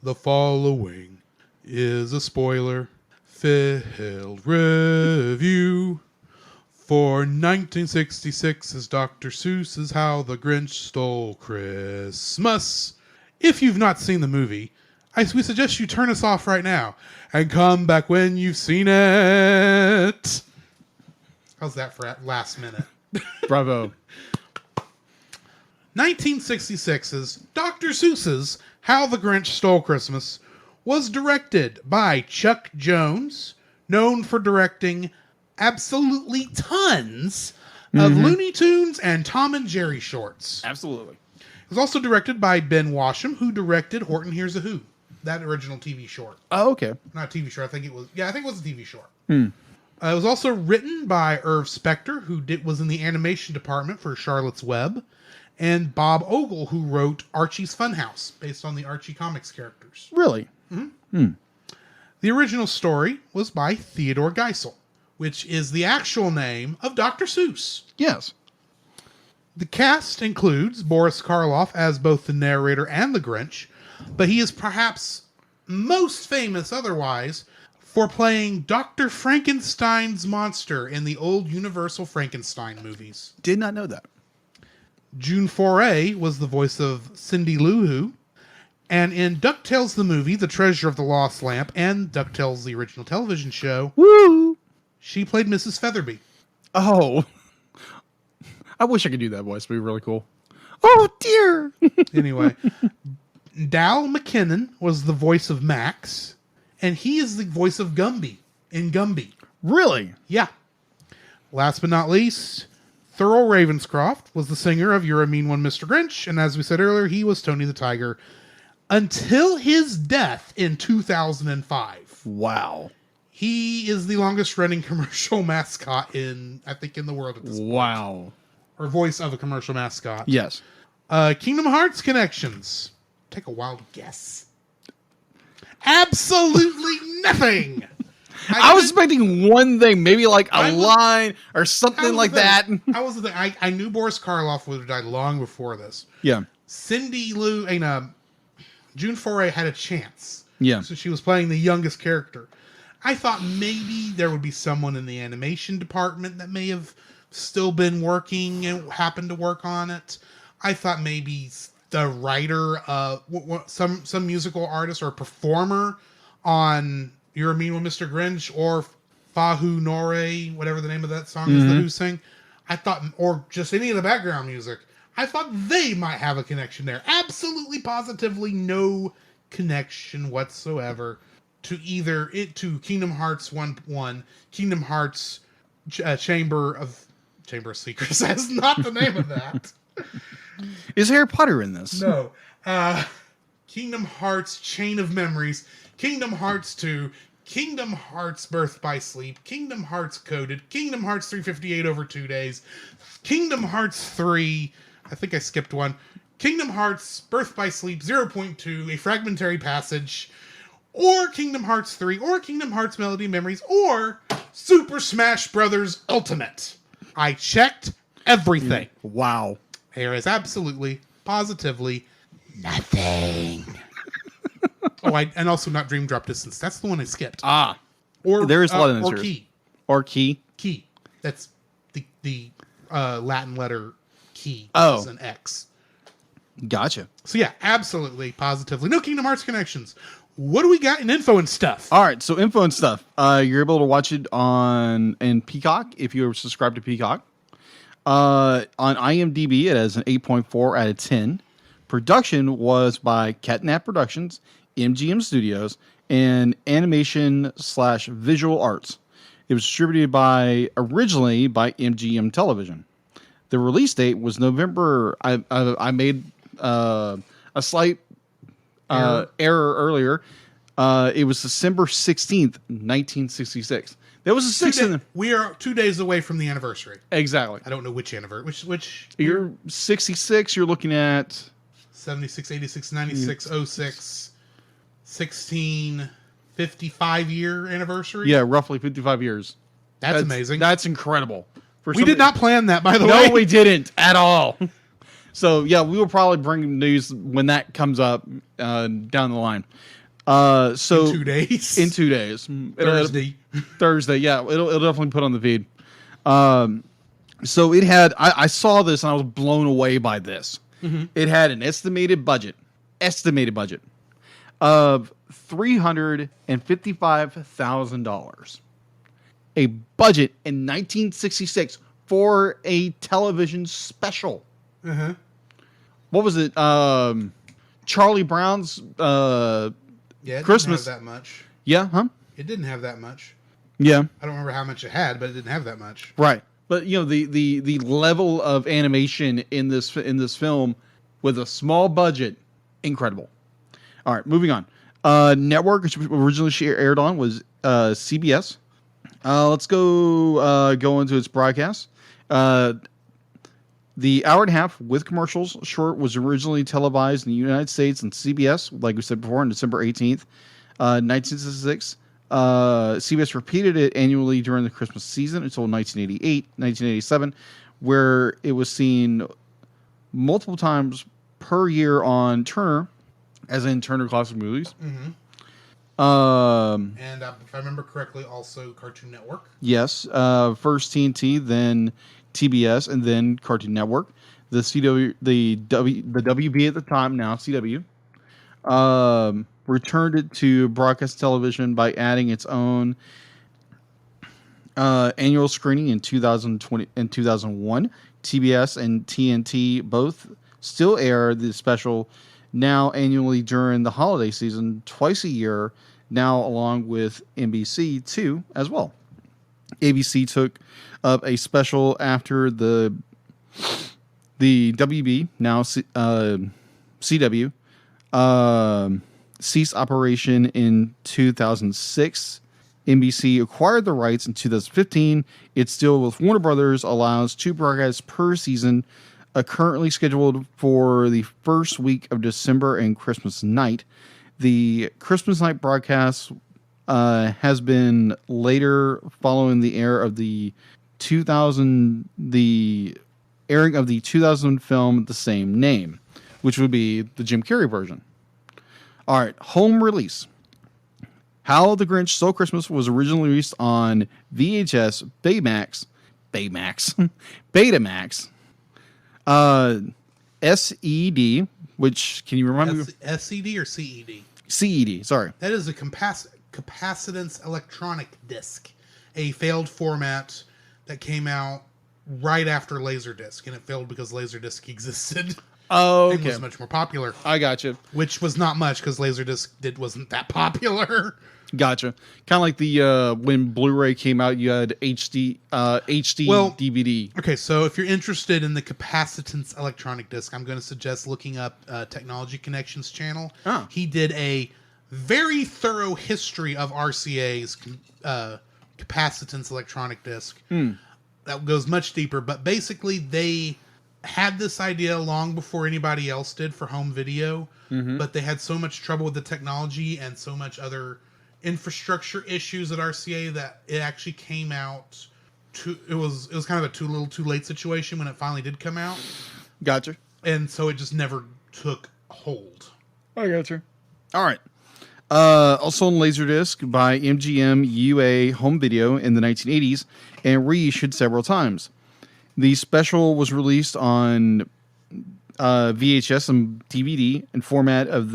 The following is a spoiler-filled review for 1966's Dr. Seuss's How the Grinch Stole Christmas. If you've not seen the movie, we suggest you turn us off right now and come back when you've seen it. How's that for last minute?
Bravo.
1966's Dr. Seuss's How the Grinch Stole Christmas was directed by Chuck Jones, known for directing absolutely tons of Looney Tunes and Tom and Jerry shorts.
Absolutely.
It was also directed by Ben Washam, who directed Horton Hears a Who, that original TV short.
Oh, okay.
Not TV short. I think it was a TV short. It was also written by Irv Spector, who was in the animation department for Charlotte's Web, and Bob Ogle, who wrote Archie's Funhouse, based on the Archie comics characters.
Really?
The original story was by Theodore Geisel, which is the actual name of Dr. Seuss.
Yes.
The cast includes Boris Karloff as both the narrator and the Grinch, but he is perhaps most famous otherwise for playing Dr. Frankenstein's monster in the old Universal Frankenstein movies.
Did not know that.
June Foray was the voice of Cindy Lou Who, and in DuckTales the movie, The Treasure of the Lost Lamp, and DuckTales the original television show,
Woo!
She played Mrs. Featherby.
Oh. I wish I could do that voice. It'd be really cool. Oh, dear.
Anyway, Dal McKinnon was the voice of Max, and he is the voice of Gumby in Gumby.
Really?
Yeah. Last but not least, Thurl Ravenscroft was the singer of You're a Mean One, Mr. Grinch, and as we said earlier, he was Tony the Tiger. until his death in 2005.
Wow.
He is the longest running commercial mascot in the world at this point.
Wow.
Or voice of a commercial mascot.
Yes.
Kingdom Hearts connections. Take a wild guess. Absolutely nothing.
I was expecting one thing, maybe like a line or something like that.
That was the thing. I knew Boris Karloff would have died long before this.
Yeah.
Cindy Lou and June Foray had a chance.
Yeah.
So she was playing the youngest character. I thought maybe there would be someone in the animation department that may have still been working and happened to work on it. I thought maybe the writer, some musical artist or performer on You're a Mean One, Mr. Grinch, or Fahu Nore, whatever the name of that song is that Who Sing. I thought, or just any of the background music. I thought they might have a connection there. Absolutely, positively no connection whatsoever to to Kingdom Hearts 1, Kingdom Hearts Chamber of Secrets. That's not the name of that.
Is Harry Potter in this?
No. Kingdom Hearts Chain of Memories, Kingdom Hearts 2, Kingdom Hearts Birth by Sleep, Kingdom Hearts Coded, Kingdom Hearts 358 over 2 days, Kingdom Hearts 3, I think I skipped one, Kingdom Hearts Birth by Sleep 0.2, A Fragmentary Passage, or Kingdom Hearts 3, or Kingdom Hearts Melody Memories, or Super Smash Brothers Ultimate. I checked everything.
Wow.
There is absolutely, positively nothing. And also not Dream Drop Distance. That's the one I skipped.
Or there is a lot of
or Key.
Or Key.
Key. That's the Latin letter key.
Oh.
Is an X.
Gotcha.
So yeah, absolutely, positively. No Kingdom Hearts connections. What do we got in info and stuff?
All right, so info and stuff. You're able to watch it in Peacock if you're subscribed to Peacock. On IMDb, it has an 8.4 out of 10. Production was by Catnap Productions, MGM Studios, and Animation/Visual Arts. It was distributed originally by MGM Television. The release date was November. I made a slight error earlier. It was December 16th, 1966. There was a 6th.
We are 2 days away from the anniversary.
Exactly.
I don't know which anniversary. Which
you're 66. You're looking at
76, 86, 96, 06, 16, 55 year anniversary.
Yeah, roughly 55 years.
That's amazing.
That's incredible.
We did not plan that, by the way.
No, we didn't at all. So yeah, we will probably bring news when that comes up down the line. So
in 2 days.
In 2 days. Thursday. Yeah, it'll definitely put on the feed. So it had. I saw this and I was blown away by this. Mm-hmm. It had an estimated budget of $355,000. A budget in 1966 for a television special.
Uh-huh.
What was it? Charlie Brown's
Yeah, it
Christmas.
didn't have that much.
Yeah, huh?
It didn't have that much.
Yeah.
I don't remember how much it had, but it didn't have that much.
Right. But you know the level of animation in this film with a small budget, incredible. All right, moving on. Network, which originally aired on, was CBS. Let's go into its broadcast. The hour and a half with commercials short was originally televised in the United States on CBS, like we said before, on December 18th, 1966. CBS repeated it annually during the Christmas season until 1987, where it was seen multiple times per year on Turner, as in Turner Classic Movies.
Mm-hmm. And if I remember correctly, also Cartoon Network.
Yes. First TNT, then TBS, and then Cartoon Network. The CW, the WB at the time, now CW, returned it to broadcast television by adding its own annual screening in 2020 and 2001. TBS and TNT both still air the special now annually during the holiday season, twice a year, now along with NBC too as well. ABC took up a special after the WB, now CW, ceased operation in 2006. NBC acquired the rights in 2015. Its deal with Warner Brothers allows 2 broadcasts per season, currently scheduled for the first week of December and Christmas night. The Christmas night broadcast has been later following the airing of the 2000 film the same name, which would be the Jim Carrey version. All right, home release. How the Grinch Stole Christmas was originally released on VHS, Betamax, SED, which, can you remind me?
SCD or CED?
CED, sorry.
That is a capacitance electronic disc, a failed format that came out right after Laserdisc, and it failed because Laserdisc existed.
Oh, okay.
And was much more popular.
I gotcha.
Which was not much because Laserdisc wasn't that popular.
Gotcha. Kind of like the when Blu-ray came out, you had HD DVD.
Okay, so if you're interested in the capacitance electronic disc, I'm going to suggest looking up Technology Connections channel.
Oh.
He did a very thorough history of RCA's capacitance electronic disc. That goes much deeper, but basically they had this idea long before anybody else did for home video, but they had so much trouble with the technology and so much other infrastructure issues at RCA that it actually came out it was kind of a too little too late situation when it finally did come out.
Gotcha.
And so it just never took hold.
I gotcha. All right. Also on Laserdisc by MGM UA Home Video in the 1980s and reissued several times. The special was released on VHS and DVD in format of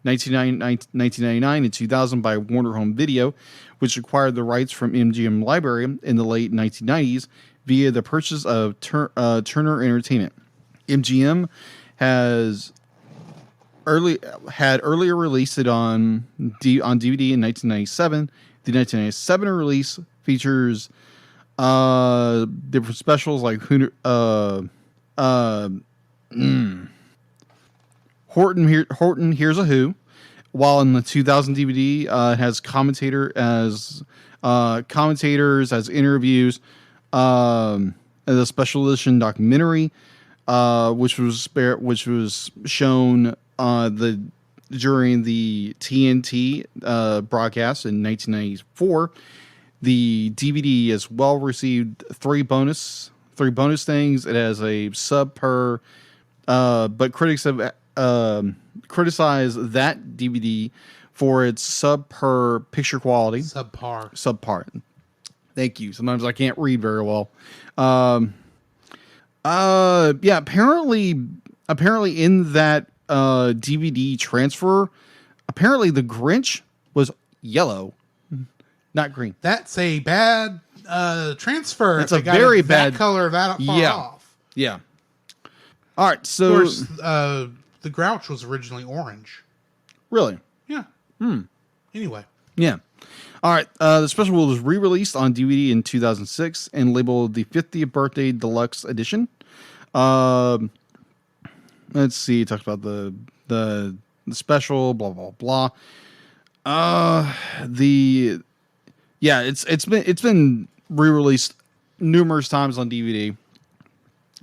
1999 and 2000 by Warner Home Video, which acquired the rights from MGM Library in the late 1990s via the purchase of Turner Entertainment. MGM had earlier released it on DVD in 1997. The 1997 release features different specials like Horton Here's a Who, while in the 2000 DVD it has commentators as interviews, and the special edition documentary, which was shown during the TNT broadcast in 1994. The DVD is well received. Three bonus things. It has a sub per, but critics have criticized that DVD for its sub per picture quality. Subpar. Thank you. Sometimes I can't read very well. Yeah. Apparently in that DVD transfer, apparently the Grinch was yellow, not green.
That's a bad transfer.
That's a very bad
color that far off.
Yeah. All right. So,
of course, the Grouch was originally orange.
Really?
Yeah. Anyway.
Yeah. All right. The special was re-released on DVD in 2006 and labeled the 50th Birthday Deluxe Edition. Let's see. It talks about the special. Blah blah blah. It's been re-released numerous times on DVD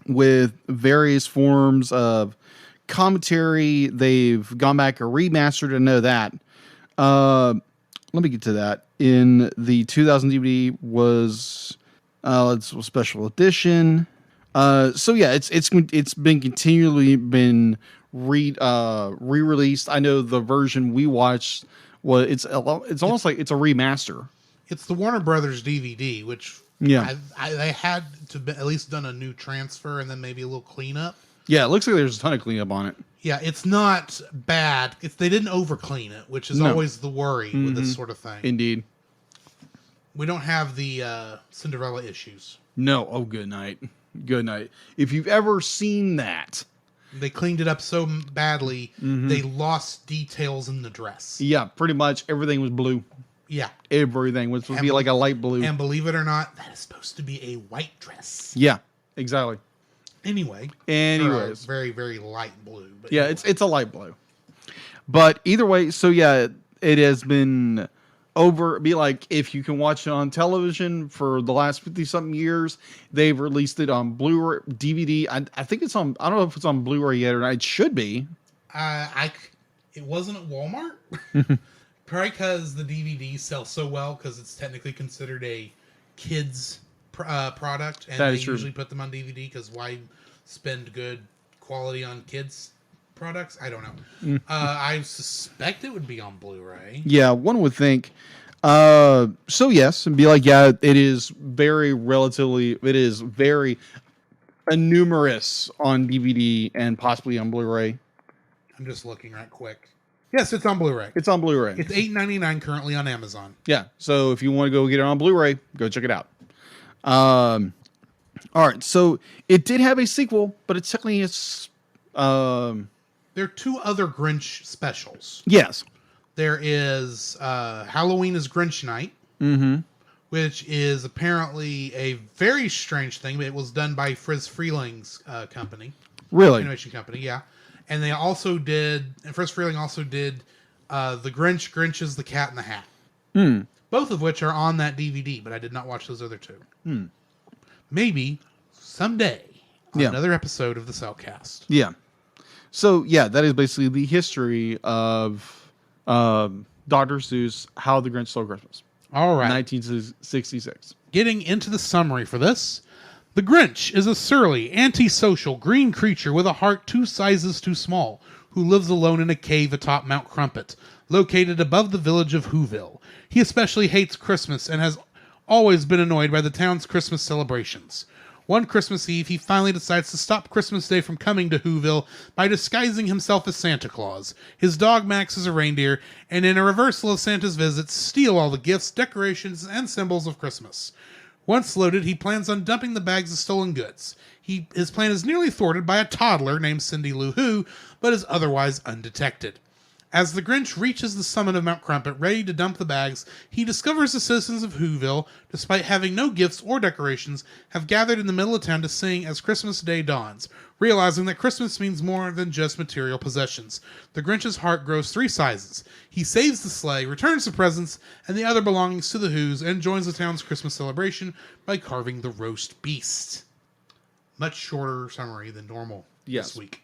with various forms of commentary. They've gone back and remastered. I know that. Let me get to that. In the 2000 DVD was it's a special edition. So yeah, it's been continually been re-released. I know the version we watched it's almost like it's a remaster.
It's the Warner Brothers DVD, which they had to at least done a new transfer and then maybe a little cleanup.
Yeah, it looks like there's a ton of cleanup on it.
Yeah, it's not bad. They didn't over-clean it, which is always the worry with this sort of thing.
Indeed.
We don't have the Cinderella issues.
No. Oh, good night. Good night. If you've ever seen that.
They cleaned it up so badly, they lost details in the dress.
Yeah, pretty much everything was blue.
Yeah.
Everything was supposed to be like a light blue.
And believe it or not, that is supposed to be a white dress.
Yeah, exactly.
Anyways.
Anyways.
Very, very light blue. But
yeah, it's a light blue. But either way, so yeah, it has been be like if you can watch it on television for the last 50 something years, they've released it on Blu-ray, DVD. I think it's on, I don't know if it's on Blu-ray yet or not. It should be.
It wasn't at Walmart. Probably because the DVDs sell so well because it's technically considered a kids product, and they usually put them on DVD because why spend good quality on kids products? I don't know. I suspect it would be on Blu-ray.
Yeah, one would think. So yes, and be like, yeah, it is very numerous on DVD and possibly on Blu-ray.
I'm just looking right quick. Yes, it's on Blu-ray.
It's on Blu-ray.
It's $8.99 currently on Amazon.
Yeah, so if you want to go get it on Blu-ray, go check it out. All right, so it did have a sequel, but it's technically
there are two other Grinch specials.
Yes.
There is Halloween is Grinch Night, which is apparently a very strange thing, but it was done by Friz Freling's company.
Really?
Animation company, yeah. And they also did, and Friz Freeling also did The Grinch's The Cat in the Hat. Both of which are on that DVD, but I did not watch those other two. Maybe someday on another episode of the Cellcast.
Yeah. So, yeah, that is basically the history of Dr. Seuss, How the Grinch Stole Christmas.
All right.
1966.
Getting into the summary for this. The Grinch is a surly, antisocial, green creature with a heart 2 sizes too small, who lives alone in a cave atop Mount Crumpet, located above the village of Whoville. He especially hates Christmas and has always been annoyed by the town's Christmas celebrations. One Christmas Eve, he finally decides to stop Christmas Day from coming to Whoville by disguising himself as Santa Claus. His dog Max is a reindeer, and in a reversal of Santa's visits, steal all the gifts, decorations, and symbols of Christmas. Once loaded, he plans on dumping the bags of stolen goods. His plan is nearly thwarted by a toddler named Cindy Lou Who, but is otherwise undetected. As the Grinch reaches the summit of Mount Crumpet, ready to dump the bags, he discovers the citizens of Whoville, despite having no gifts or decorations, have gathered in the middle of town to sing as Christmas Day dawns, realizing that Christmas means more than just material possessions. The Grinch's heart grows 3 sizes. He saves the sleigh, returns the presents and the other belongings to the Whos, and joins the town's Christmas celebration by carving the roast beast. Much shorter summary than normal this week.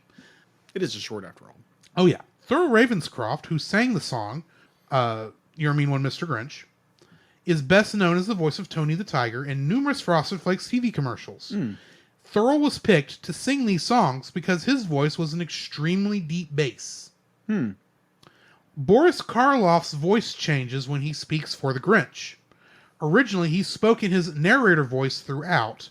It is just short after all.
Oh, yeah. Thurl Ravenscroft, who sang the song, You're a Mean One, Mr. Grinch, is best known as the voice of Tony the Tiger in numerous Frosted Flakes TV commercials. Thurl was picked to sing these songs because his voice was an extremely deep bass. Boris Karloff's voice changes when he speaks for the Grinch. Originally, he spoke in his narrator voice throughout.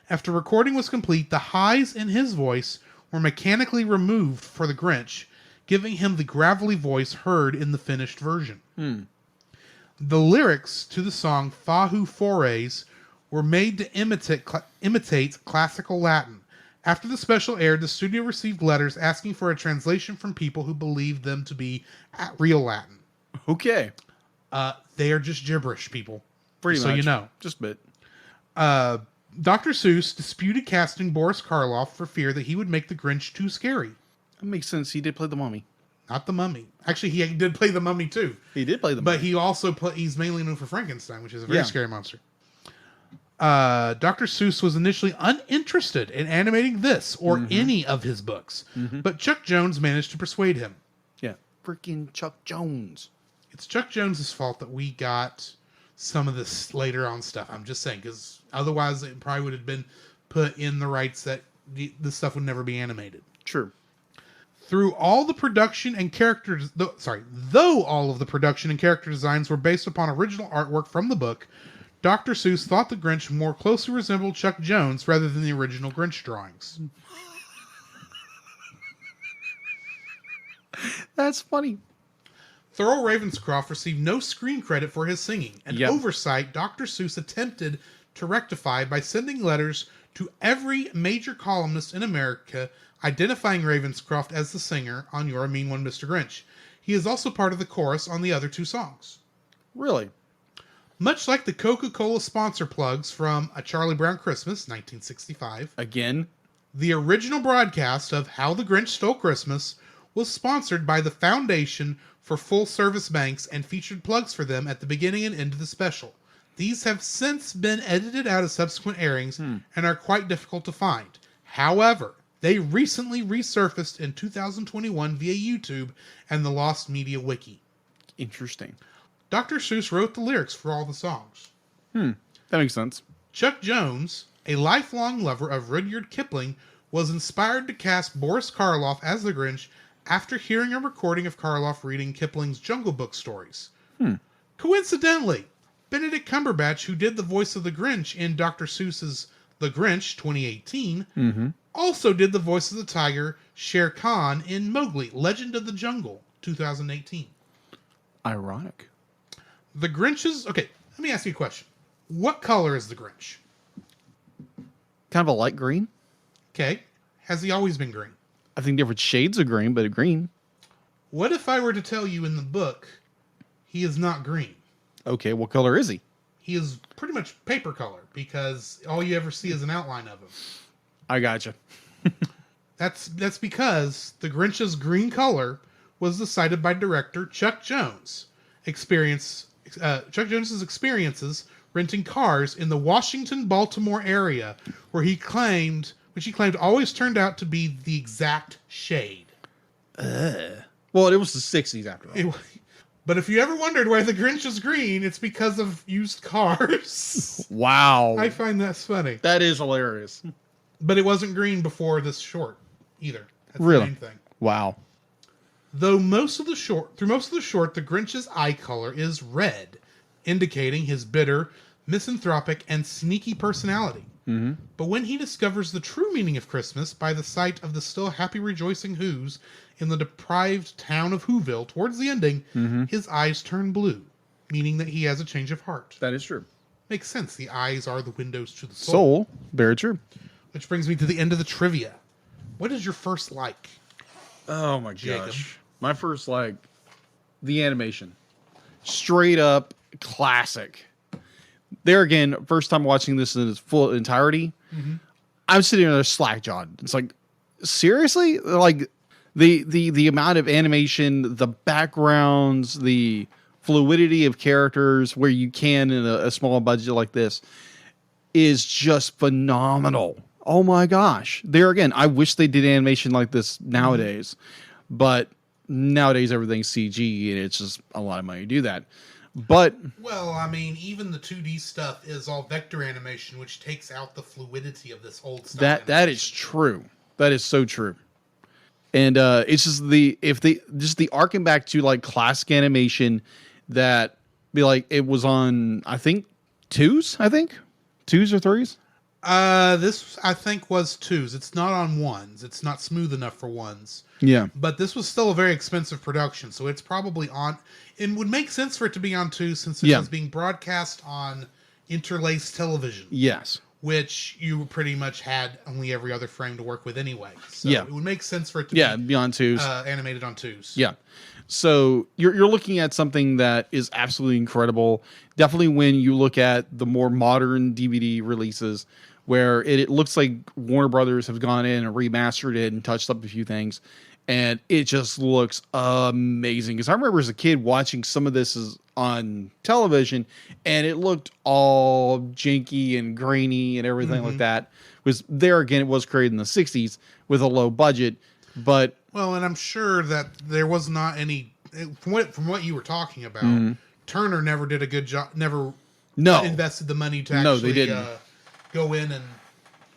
After recording was complete, the highs in his voice were mechanically removed for the Grinch, giving him the gravelly voice heard in the finished version. The lyrics to the song Fahu Fores were made to imitate classical Latin. After the special aired, the studio received letters asking for a translation from people who believed them to be real Latin.
Okay.
They are just gibberish, people.
Pretty much.
So you know.
Just a bit.
Dr. Seuss disputed casting Boris Karloff for fear that he would make the Grinch too scary.
That makes sense. He did play the Mummy.
Not the Mummy. Actually, he did play the Mummy too.
He did play the Mummy.
But he also he's mainly known for Frankenstein, which is a very scary monster. Dr. Seuss was initially uninterested in animating this or any of his books, but Chuck Jones managed to persuade him.
Yeah. Freaking Chuck Jones.
It's Chuck Jones's fault that we got some of this later on stuff. I'm just saying, because otherwise it probably would have been put in the rights that this stuff would never be animated.
True.
Though all of the production and character designs were based upon original artwork from the book, Dr. Seuss thought the Grinch more closely resembled Chuck Jones rather than the original Grinch drawings.
That's funny.
Thurl Ravenscroft received no screen credit for his singing, an oversight Dr. Seuss attempted to rectify by sending letters to every major columnist in America identifying Ravenscroft as the singer on You're a Mean One, Mr. Grinch. He is also part of the chorus on the other 2 songs.
Really?
Much like the Coca-Cola sponsor plugs from A Charlie Brown Christmas, 1965.
Again?
The original broadcast of How the Grinch Stole Christmas was sponsored by the Foundation for Full Service Banks and featured plugs for them at the beginning and end of the special. These have since been edited out of subsequent airings and are quite difficult to find. However, they recently resurfaced in 2021 via YouTube and the Lost Media Wiki.
Interesting.
Dr. Seuss wrote the lyrics for all the songs.
That makes sense.
Chuck Jones, a lifelong lover of Rudyard Kipling, was inspired to cast Boris Karloff as the Grinch after hearing a recording of Karloff reading Kipling's Jungle Book stories. Coincidentally, Benedict Cumberbatch, who did the voice of the Grinch in Dr. Seuss's The Grinch 2018, also did the voice of the tiger Shere Khan in Mowgli, Legend of the Jungle 2018.
Ironic.
The Grinch's... Okay, let me ask you a question. What color is the Grinch?
Kind of a light green.
Okay. Has he always been green?
I think different shades of green, but green.
What if I were to tell you in the book he is not green?
Okay, what color is he?
He is pretty much paper color because all you ever see is an outline of him.
I gotcha.
That's because the Grinch's green color was decided by director Chuck Jones. Chuck Jones's experiences renting cars in the Washington-Baltimore area, which he claimed always turned out to be the exact shade.
Well, it was the 60s after all.
But if you ever wondered why the Grinch is green, it's because of used cars.
Wow.
I find that funny.
That is hilarious.
But it wasn't green before this short either. That's
Really?
the main thing.
Wow.
Through most of the short, the Grinch's eye color is red, indicating his bitter, misanthropic, and sneaky personality. But when he discovers the true meaning of Christmas by the sight of the still happy rejoicing Who's in the deprived town of Whoville towards the ending, his eyes turn blue, meaning that he has a change of heart.
That is true.
Makes sense. The eyes are the windows to the soul.
Soul. Very true.
Which brings me to the end of the trivia. What is your first like?
Oh my
Jacob?
gosh. My first like the animation. Straight up classic. There again, first time watching this in its full entirety, I'm sitting there slack-jawed. It's like, seriously? Like the amount of animation, the backgrounds, the fluidity of characters where you can in a small budget like this is just phenomenal. Oh my gosh. There again, I wish they did animation like this nowadays, but nowadays everything's CG and it's just a lot of money to do that. But
well, I mean, even the 2D stuff is all vector animation, which takes out the fluidity of this old stuff.
that is true. That is so true. And it's just the arcing back to like classic animation that be like it was on twos or threes.
This I think was twos. It's not on ones. It's not smooth enough for ones.
Yeah.
But this was still a very expensive production, so it's probably on. It would make sense for it to be on twos since it was being broadcast on interlaced television.
Yes.
Which you pretty much had only every other frame to work with anyway. So it would make sense for it to
be on twos.
Animated on twos.
Yeah. So you're looking at something that is absolutely incredible. Definitely when you look at the more modern DVD releases where it looks like Warner Brothers have gone in and remastered it and touched up a few things. And it just looks amazing. Because I remember as a kid watching some of this on television, and it looked all janky and grainy and everything like that. There again, it was created in the 60s with a low budget. But
well, and I'm sure that there was not any from what you were talking about. Turner never did a good job. Never invested the money to actually
they didn't.
Go in and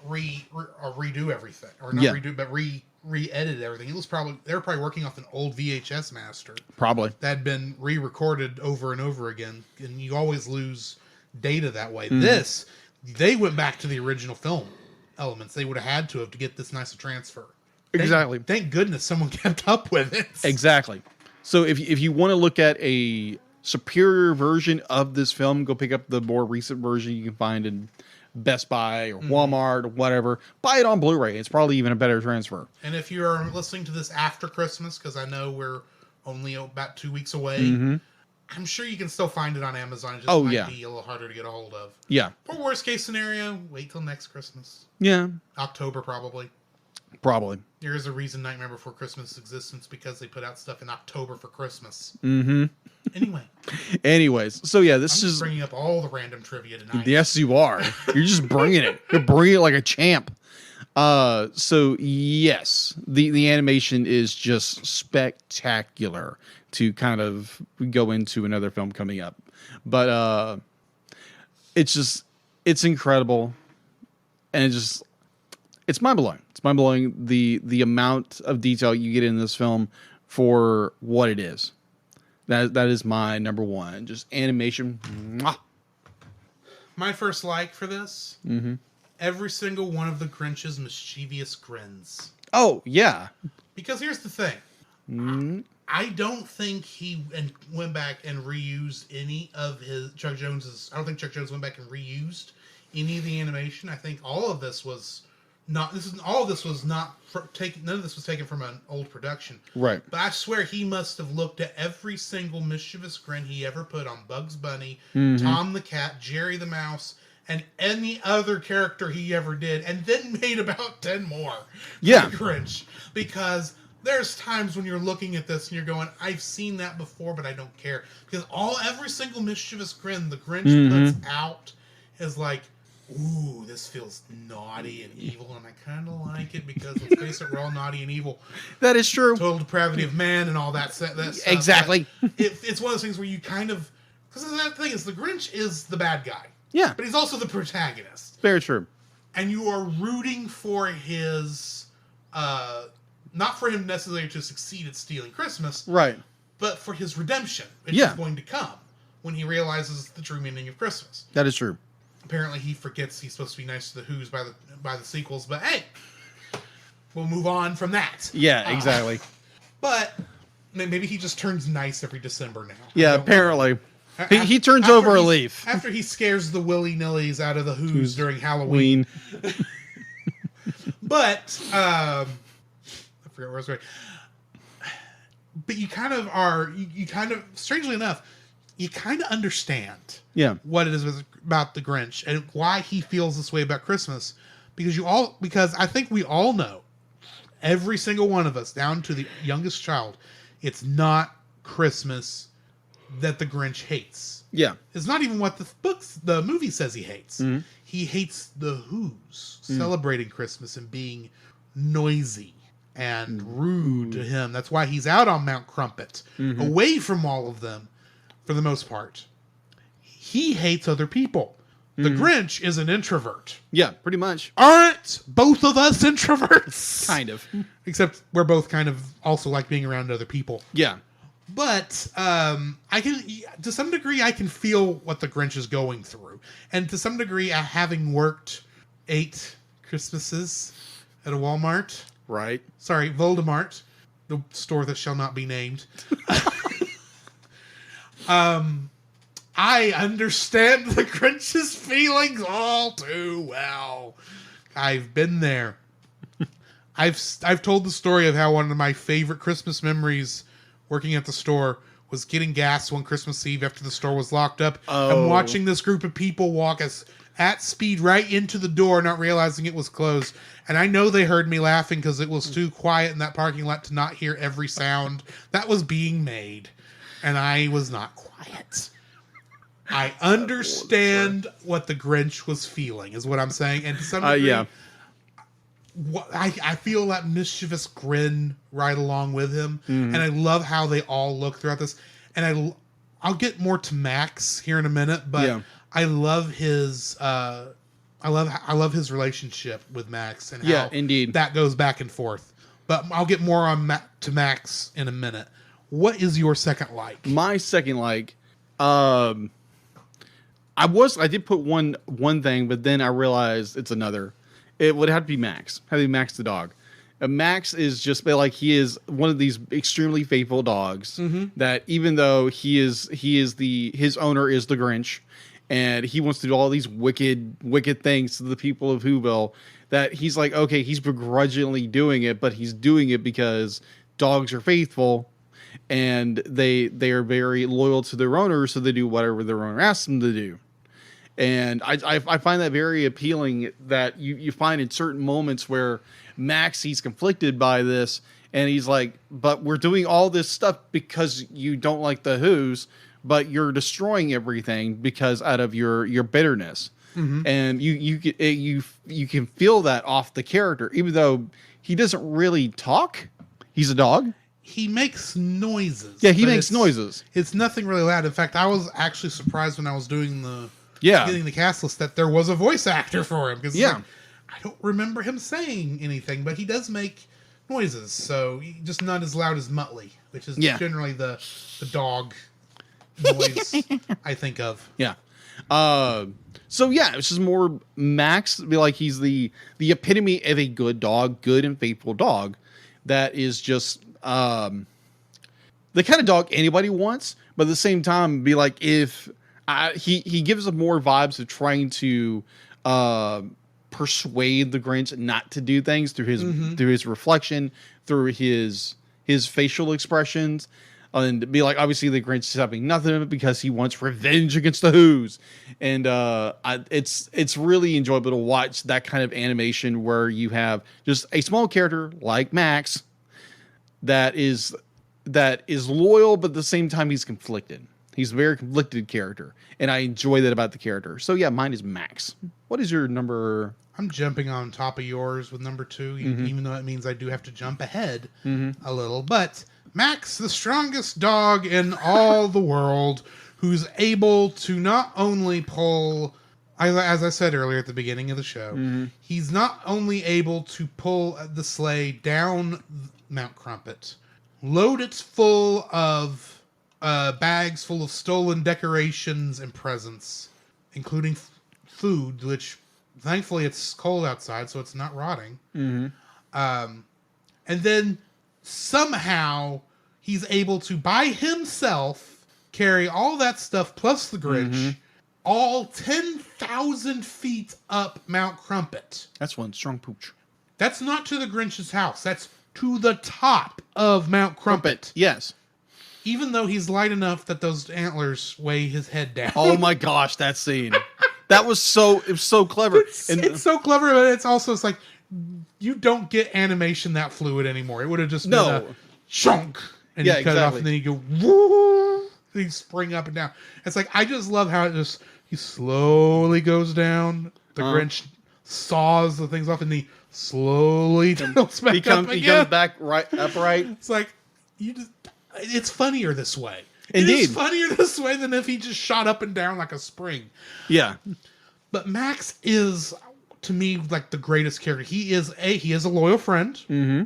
redo everything, or not redo, but re-edit everything. They were probably working off an old VHS master,
probably
that had been re-recorded over and over again, and you always lose data that way. This, they went back to the original film elements. They would have had to get this nice a transfer.
Exactly.
Thank goodness someone kept up with it.
Exactly. So if you want to look at a superior version of this film, go pick up the more recent version you can find in Best Buy or Walmart or whatever. Buy it on Blu-ray. It's probably even a better transfer.
And if you're listening to this after Christmas, because I know we're only about 2 weeks away, I'm sure you can still find it on Amazon. It just might be a little harder to get a hold of.
Yeah.
Or worst case scenario, wait till next Christmas.
Yeah.
October probably.
Probably.
There is a reason Nightmare Before Christmas exists. It's because they put out stuff in October for Christmas.
Mm-hmm.
Anyway.
Anyways, so yeah, this
I'm
is
just bringing up all the random trivia tonight.
Yes, you are. You're just bringing it. You're bringing it like a champ. So yes, the animation is just spectacular to kind of go into another film coming up, but it's incredible, and it's mind blowing. It's mind blowing the amount of detail you get in this film for what it is. That is my number one. Just animation. Mwah.
My first like for this.
Mm-hmm.
Every single one of the Grinch's mischievous grins.
Oh yeah.
Because here's the thing.
Mm-hmm.
I don't think he went back and reused any of his Chuck Jones's. I don't think Chuck Jones went back and reused any of the animation. I think all of this was not. All of this was not taken. None of this was taken from an old production.
Right.
But I swear he must have looked at every single mischievous grin he ever put on Bugs Bunny, Tom the Cat, Jerry the Mouse, and any other character he ever did, and then made about 10 more.
Yeah.
For the Grinch, because there's times when you're looking at this and you're going, I've seen that before, but I don't care. Because every single mischievous grin the Grinch puts out is like, ooh, this feels naughty and evil, and I kind of like it because, let's face it, we're all naughty and evil.
That is true.
Total depravity of man and all that stuff.
Exactly.
It's one of those things where you kind of... Because the thing is, the Grinch is the bad guy.
Yeah.
But he's also the protagonist.
Very true.
And you are rooting for his... not for him necessarily to succeed at stealing Christmas.
Right.
But for his redemption. Which
Yeah.
is going to come when he realizes the true meaning of Christmas.
That is true.
Apparently he forgets he's supposed to be nice to the Who's by the sequels. But hey, we'll move on from that.
Yeah, exactly.
But maybe he just turns nice every December now.
Yeah, apparently. He turns over a leaf.
After he scares the willy-nillys out of the Who's during Halloween. But, I forget where I was going. But you kind of are, you kind of, strangely enough, you kind of understand what it is about the Grinch and why he feels this way about Christmas. Because I think we all know, every single one of us, down to the youngest child, it's not Christmas that the Grinch hates. Yeah. It's not even what the movie says he hates. Mm-hmm. He hates the Who's celebrating Christmas and being noisy and rude to him. That's why he's out on Mount Crumpet, away from all of them for the most part. He hates other people. The Grinch is an introvert.
Yeah, pretty much.
Aren't both of us introverts?
Kind of.
Except we're both kind of also like being around other people. Yeah. But I can, to some degree, I can feel what the Grinch is going through. And to some degree, having worked 8 Christmases at a Walmart. Right. Sorry, Voldemort, the store that shall not be named. I understand the Grinch's feelings all too well. I've been there. I've told the story of how one of my favorite Christmas memories working at the store was getting gas one Christmas Eve after the store was locked up and watching this group of people walk us at speed right into the door, not realizing it was closed. And I know they heard me laughing because it was too quiet in that parking lot to not hear every sound that was being made. And I was not quiet. I understand what the Grinch was feeling, is what I'm saying. And to some degree, I feel that mischievous grin right along with him. And I love how they all look throughout this. And I'll get more to Max here in a minute, but I love his I love his relationship with Max and how indeed that goes back and forth. But I'll get more on to Max in a minute. What is your second like? My second like, I did put one thing, but then I realized it's another. It would have to be Max. Have to be Max the dog. Max is just like, he is one of these extremely faithful dogs that even though his owner is the Grinch and he wants to do all these wicked things to the people of Whoville, that he's like, okay, he's begrudgingly doing it, but he's doing it because dogs are faithful and they are very loyal to their owner, so they do whatever their owner asks them to do.
And I find that very appealing that you find in certain moments where Max, he's conflicted by this, and he's like, but we're doing all this stuff because you don't like the Who's, but you're destroying everything because out of your bitterness. And you can feel that off the character, even though he doesn't really talk. He's a dog.
He makes noises.
Yeah, he makes noises.
It's nothing really loud. In fact, I was actually surprised when I was doing getting the cast list that there was a voice actor for him. Because I don't remember him saying anything, but he does make noises. So just not as loud as Muttley, which is generally the dog noise I think of. Yeah.
So yeah, it's just more Max. Be like he's the epitome of a good dog, good and faithful dog. That is just the kind of dog anybody wants, but at the same time, be like if he gives us more vibes of trying to persuade the Grinch not to do things through his reflection, through his facial expressions. And be like, obviously, the Grinch is having nothing of it because he wants revenge against the Who's, and it's really enjoyable to watch that kind of animation where you have just a small character like Max that is loyal, but at the same time he's conflicted. He's a very conflicted character, and I enjoy that about the character. So yeah, mine is Max. What is your number?
I'm jumping on top of yours with number 2, even though it means I do have to jump ahead a little, but. Max, the strongest dog in all the world, who's able to not only pull, as I said earlier at the beginning of the show, he's not only able to pull the sleigh down Mount Crumpet, load it full of bags full of stolen decorations and presents, including food, which thankfully it's cold outside, so it's not rotting. And then somehow he's able to by himself carry all that stuff plus the Grinch all 10,000 feet up Mount Crumpet.
That's one strong pooch.
That's not to the Grinch's house. That's to the top of Mount Crumpet.
Yes.
Even though he's light enough that those antlers weigh his head down.
Oh my gosh, that scene. It was so clever.
It's so clever, but it's like you don't get animation that fluid anymore. It would have just been a chunk, and you cut it off, and then you go woo, and you spring up and down. It's like I just love how he slowly goes down. The Grinch saws the things off, and he slowly tilts back up again. He comes back upright. It's like it's funnier this way.
Indeed.
It is funnier this way than if he just shot up and down like a spring.
Yeah.
But Max is, to me, like the greatest character. He is a loyal friend.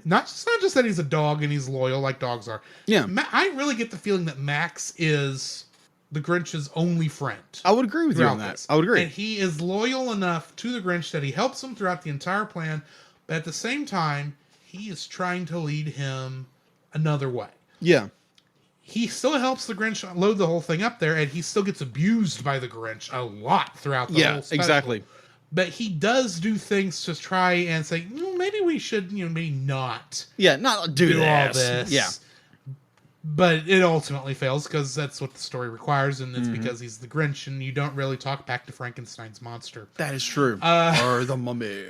Not just that he's a dog and he's loyal like dogs are.
Yeah.
I really get the feeling that Max is the Grinch's only friend.
I would agree with you on that. I would agree.
And he is loyal enough to the Grinch that he helps him throughout the entire plan. But at the same time, he is trying to lead him another way.
Yeah.
He still helps the Grinch load the whole thing up there, and he still gets abused by the Grinch a lot throughout the whole special.
Exactly.
But he does do things to try and say, maybe we should, maybe not.
Yeah, not do
all this.
Yeah.
But it ultimately fails because that's what the story requires, and it's because he's the Grinch, and you don't really talk back to Frankenstein's monster.
That is true. Or the mummy.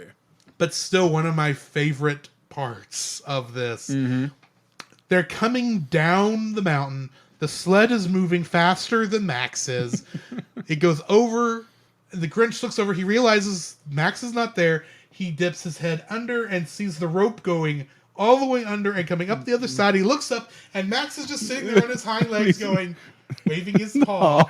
But still, one of my favorite parts of this. They're coming down the mountain. The sled is moving faster than Max is. It goes over. The Grinch looks over. He realizes Max is not there. He dips his head under and sees the rope going all the way under and coming up the other side. He looks up, and Max is just sitting there on his hind legs going, waving his paw.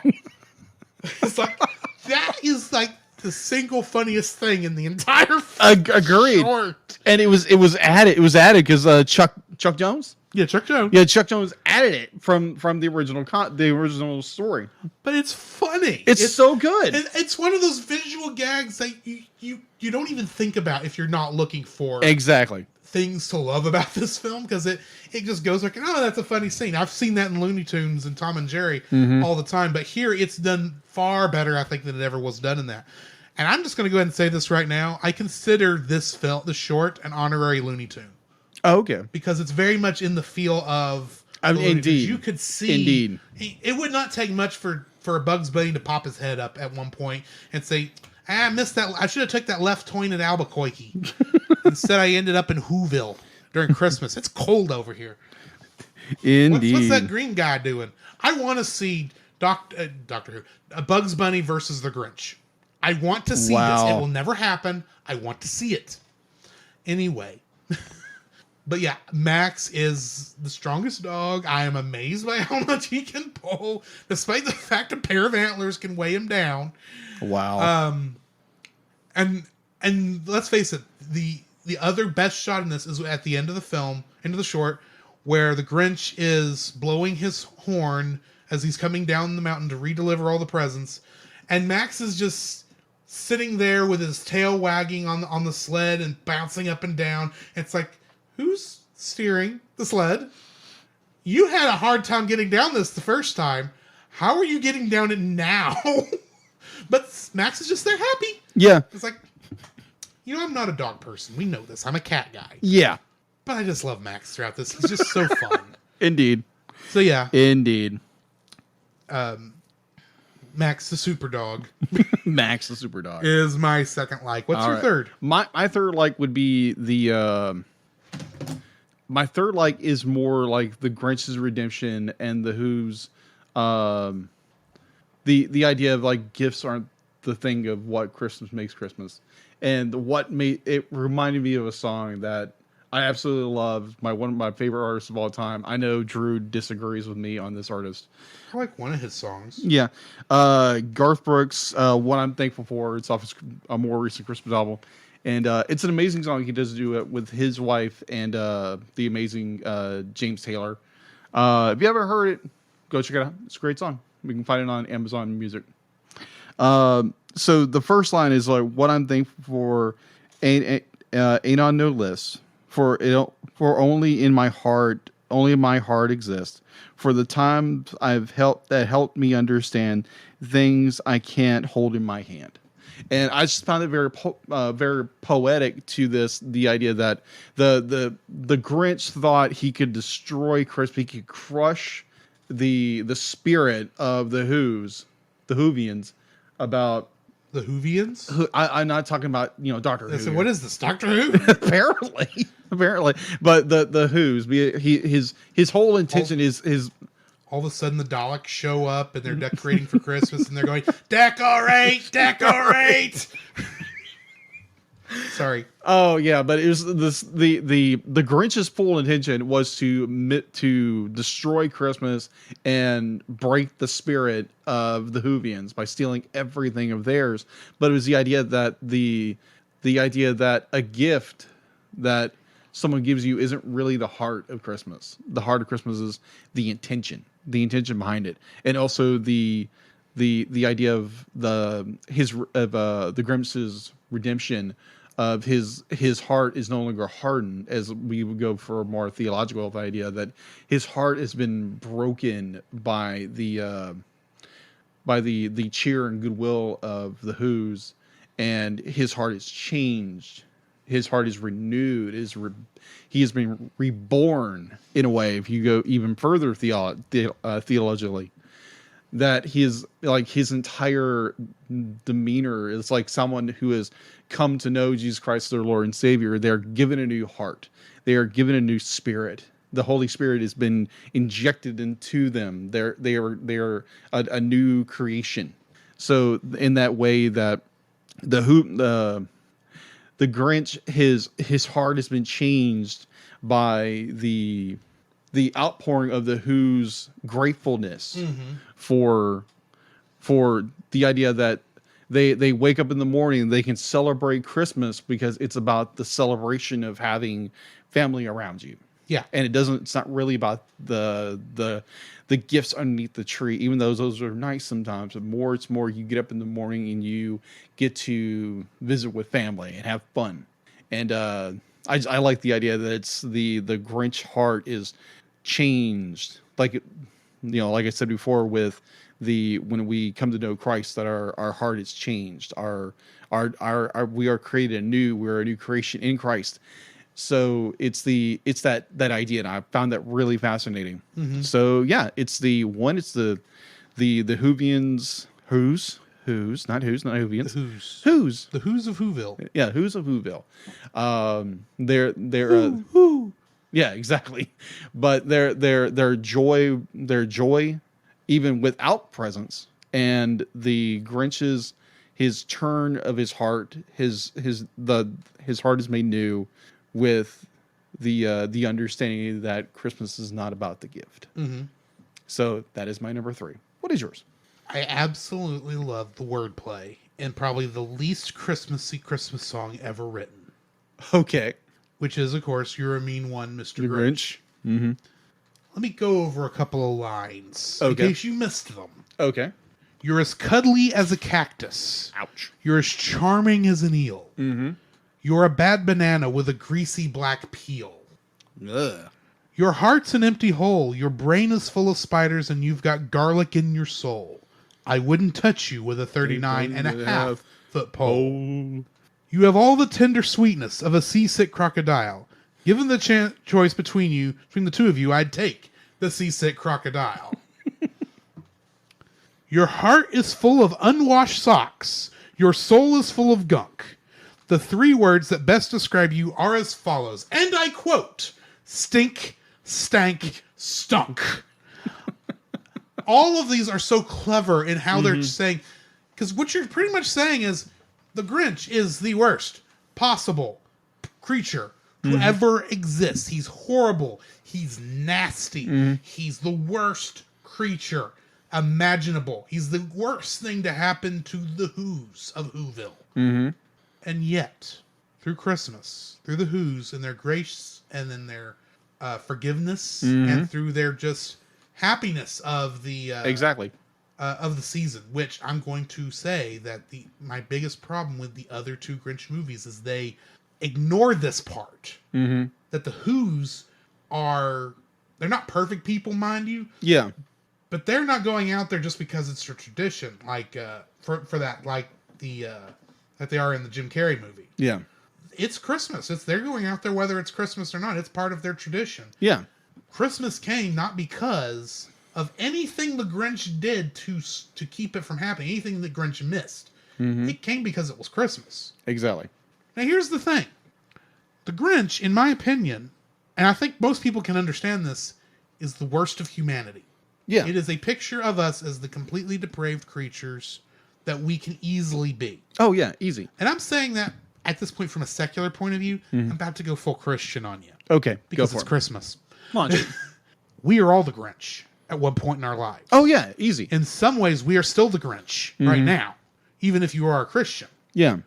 It's like, that is like the single funniest thing in the entire
Agreed.
Short.
And it was added. It was added because Chuck Jones?
Yeah, Chuck Jones.
Yeah, Chuck Jones added it from the original story.
But it's funny.
It's so good.
It's one of those visual gags that you don't even think about if you're not looking for
exactly
things to love about this film, because it just goes like, oh, that's a funny scene. I've seen that in Looney Tunes and Tom and Jerry all the time, but here it's done far better, I think, than it ever was done in that. And I'm just going to go ahead and say this right now. I consider this film, the short, an honorary Looney Tune.
Oh, okay.
Because it's very much in the feel of...
Indeed.
You could see...
Indeed.
It would not take much for for Bugs Bunny to pop his head up at one point and say, I missed that. I should have took that left turn in Albuquerque. Instead, I ended up in Whoville during Christmas. It's cold over here.
Indeed.
What's that green guy doing? I want to see Doctor Who, Bugs Bunny versus the Grinch. I want to see this. It will never happen. I want to see it. Anyway. But yeah, Max is the strongest dog. I am amazed by how much he can pull, despite the fact a pair of antlers can weigh him down.
Wow.
And let's face it, the other best shot in this is at the end of the film, end of the short, where the Grinch is blowing his horn as he's coming down the mountain to redeliver all the presents, and Max is just sitting there with his tail wagging on the sled and bouncing up and down. It's like, who's steering the sled? You had a hard time getting down this the first time. How are you getting down it now? But Max is just there happy.
Yeah.
It's like, I'm not a dog person. We know this. I'm a cat guy.
Yeah.
But I just love Max throughout this. He's just so fun.
Indeed.
So yeah.
Indeed.
Max the super dog.
Max the super dog
is my second like. What's your third?
My third like would be the my third like is more like the Grinch's redemption and the Who's the idea of like gifts aren't the thing of what Christmas makes Christmas. And what made it reminded me of a song that I absolutely love. One of my favorite artists of all time. I know Drew disagrees with me on this artist.
I like one of his songs.
Yeah. Garth Brooks, What I'm Thankful For. It's off a more recent Christmas album. And it's an amazing song. He does do it with his wife and the amazing James Taylor. If you haven't heard it, go check it out. It's a great song. We can find it on Amazon Music. So the first line is like, "What I'm thankful for ain't on no list. For only in my heart exists. For the times I've helped me understand things I can't hold in my hand." And I just found it very poetic to this. The idea that the Grinch thought he could destroy Christmas, he could crush the spirit of the Whovians. About
the Whovians?
I'm not talking about Doctor Who.
So what is this, Doctor Who?
apparently, but the Who's his whole intention is
all of a sudden the Daleks show up and they're decorating for Christmas and they're going, decorate. Sorry.
Oh yeah, but it was the Grinch's full intention was to destroy Christmas and break the spirit of the Whovians by stealing everything of theirs. But it was the idea that a gift that someone gives you isn't really the heart of Christmas. The heart of Christmas is the intention behind it, and also the idea of the Grinch's redemption. Of his heart is no longer hardened, as we would go for a more theological idea that his heart has been broken by the cheer and goodwill of the Who's, and his heart is changed. His heart is renewed. He has been reborn in a way. If you go even further theologically, that his entire demeanor is like someone who has come to know Jesus Christ, their Lord and Savior. They're given a new heart. They are given a new spirit. The Holy Spirit has been injected into them. They are a new creation. So in that way, that the Grinch, his heart has been changed by the outpouring of the Who's gratefulness for the idea that they wake up in the morning and they can celebrate Christmas because it's about the celebration of having family around you.
Yeah.
And it's not really about the gifts underneath the tree, even though those are nice sometimes, but it's more you get up in the morning and you get to visit with family and have fun. And I like the idea that it's the Grinch heart is changed, like like I said before, with when we come to know Christ, that our heart is changed. We are created anew. We're a new creation in Christ. So it's that idea, and I found that really fascinating. So yeah, it's the the Whovians, not Whovians,
The Who's of Whoville.
yeah, Who's of Whoville. They're
Who?
yeah, exactly. But their joy, even without presents, and the Grinch's his turn of his heart, his heart is made new with the understanding that Christmas is not about the gift.
Mm-hmm.
So that is my number 3. What is yours?
I absolutely love the wordplay and probably the least Christmassy Christmas song ever written.
Okay.
Which is, of course, You're a Mean One, Mr.
The
Grinch.
Mm-hmm.
Let me go over a couple of lines in
Okay.
case you missed them.
Okay.
You're as cuddly as a cactus.
Ouch.
You're as charming as an eel.
Mm-hmm.
You're a bad banana with a greasy black peel.
Ugh.
Your heart's an empty hole. Your brain is full of spiders and you've got garlic in your soul. I wouldn't touch you with a 39.5 foot pole. You have all the tender sweetness of a seasick crocodile. Given the choice between the two of you, I'd take the seasick crocodile. Your heart is full of unwashed socks. Your soul is full of gunk. The 3 words that best describe you are as follows, and I quote, stink, stank, stunk. All of these are so clever in how they're saying, because what you're pretty much saying is the Grinch is the worst possible creature who ever exists. He's horrible. He's nasty. He's the worst creature imaginable. He's the worst thing to happen to the Who's of Whoville.
Mm-hmm.
And yet, through Christmas, through the Who's and their grace and then their forgiveness and through their just happiness of the
Exactly.
Of the season, which I'm going to say that my biggest problem with the other 2 Grinch movies is they ignore this part.
Mm-hmm.
That the Who's they're not perfect people, mind you.
Yeah.
But they're not going out there just because it's a tradition, like for that, like that they are in the Jim Carrey movie.
Yeah.
It's Christmas. They're going out there whether it's Christmas or not. It's part of their tradition.
Yeah.
Christmas came not because of anything the Grinch did to keep it from happening, anything the Grinch missed. It came because it was Christmas.
Exactly.
Now here's the thing. The Grinch, in my opinion, and I think most people can understand this, is the worst of humanity.
Yeah.
It is a picture of us as the completely depraved creatures that we can easily be.
Oh, yeah. Easy.
And I'm saying that at this point from a secular point of view. I'm about to go full Christian on you.
Okay.
Because
go
it's
for it.
Christmas.
Launch it.
We are all the Grinch at one point in our lives.
Oh, yeah. Easy.
In some ways, we are still the Grinch right now, even if you are a Christian.
Yeah.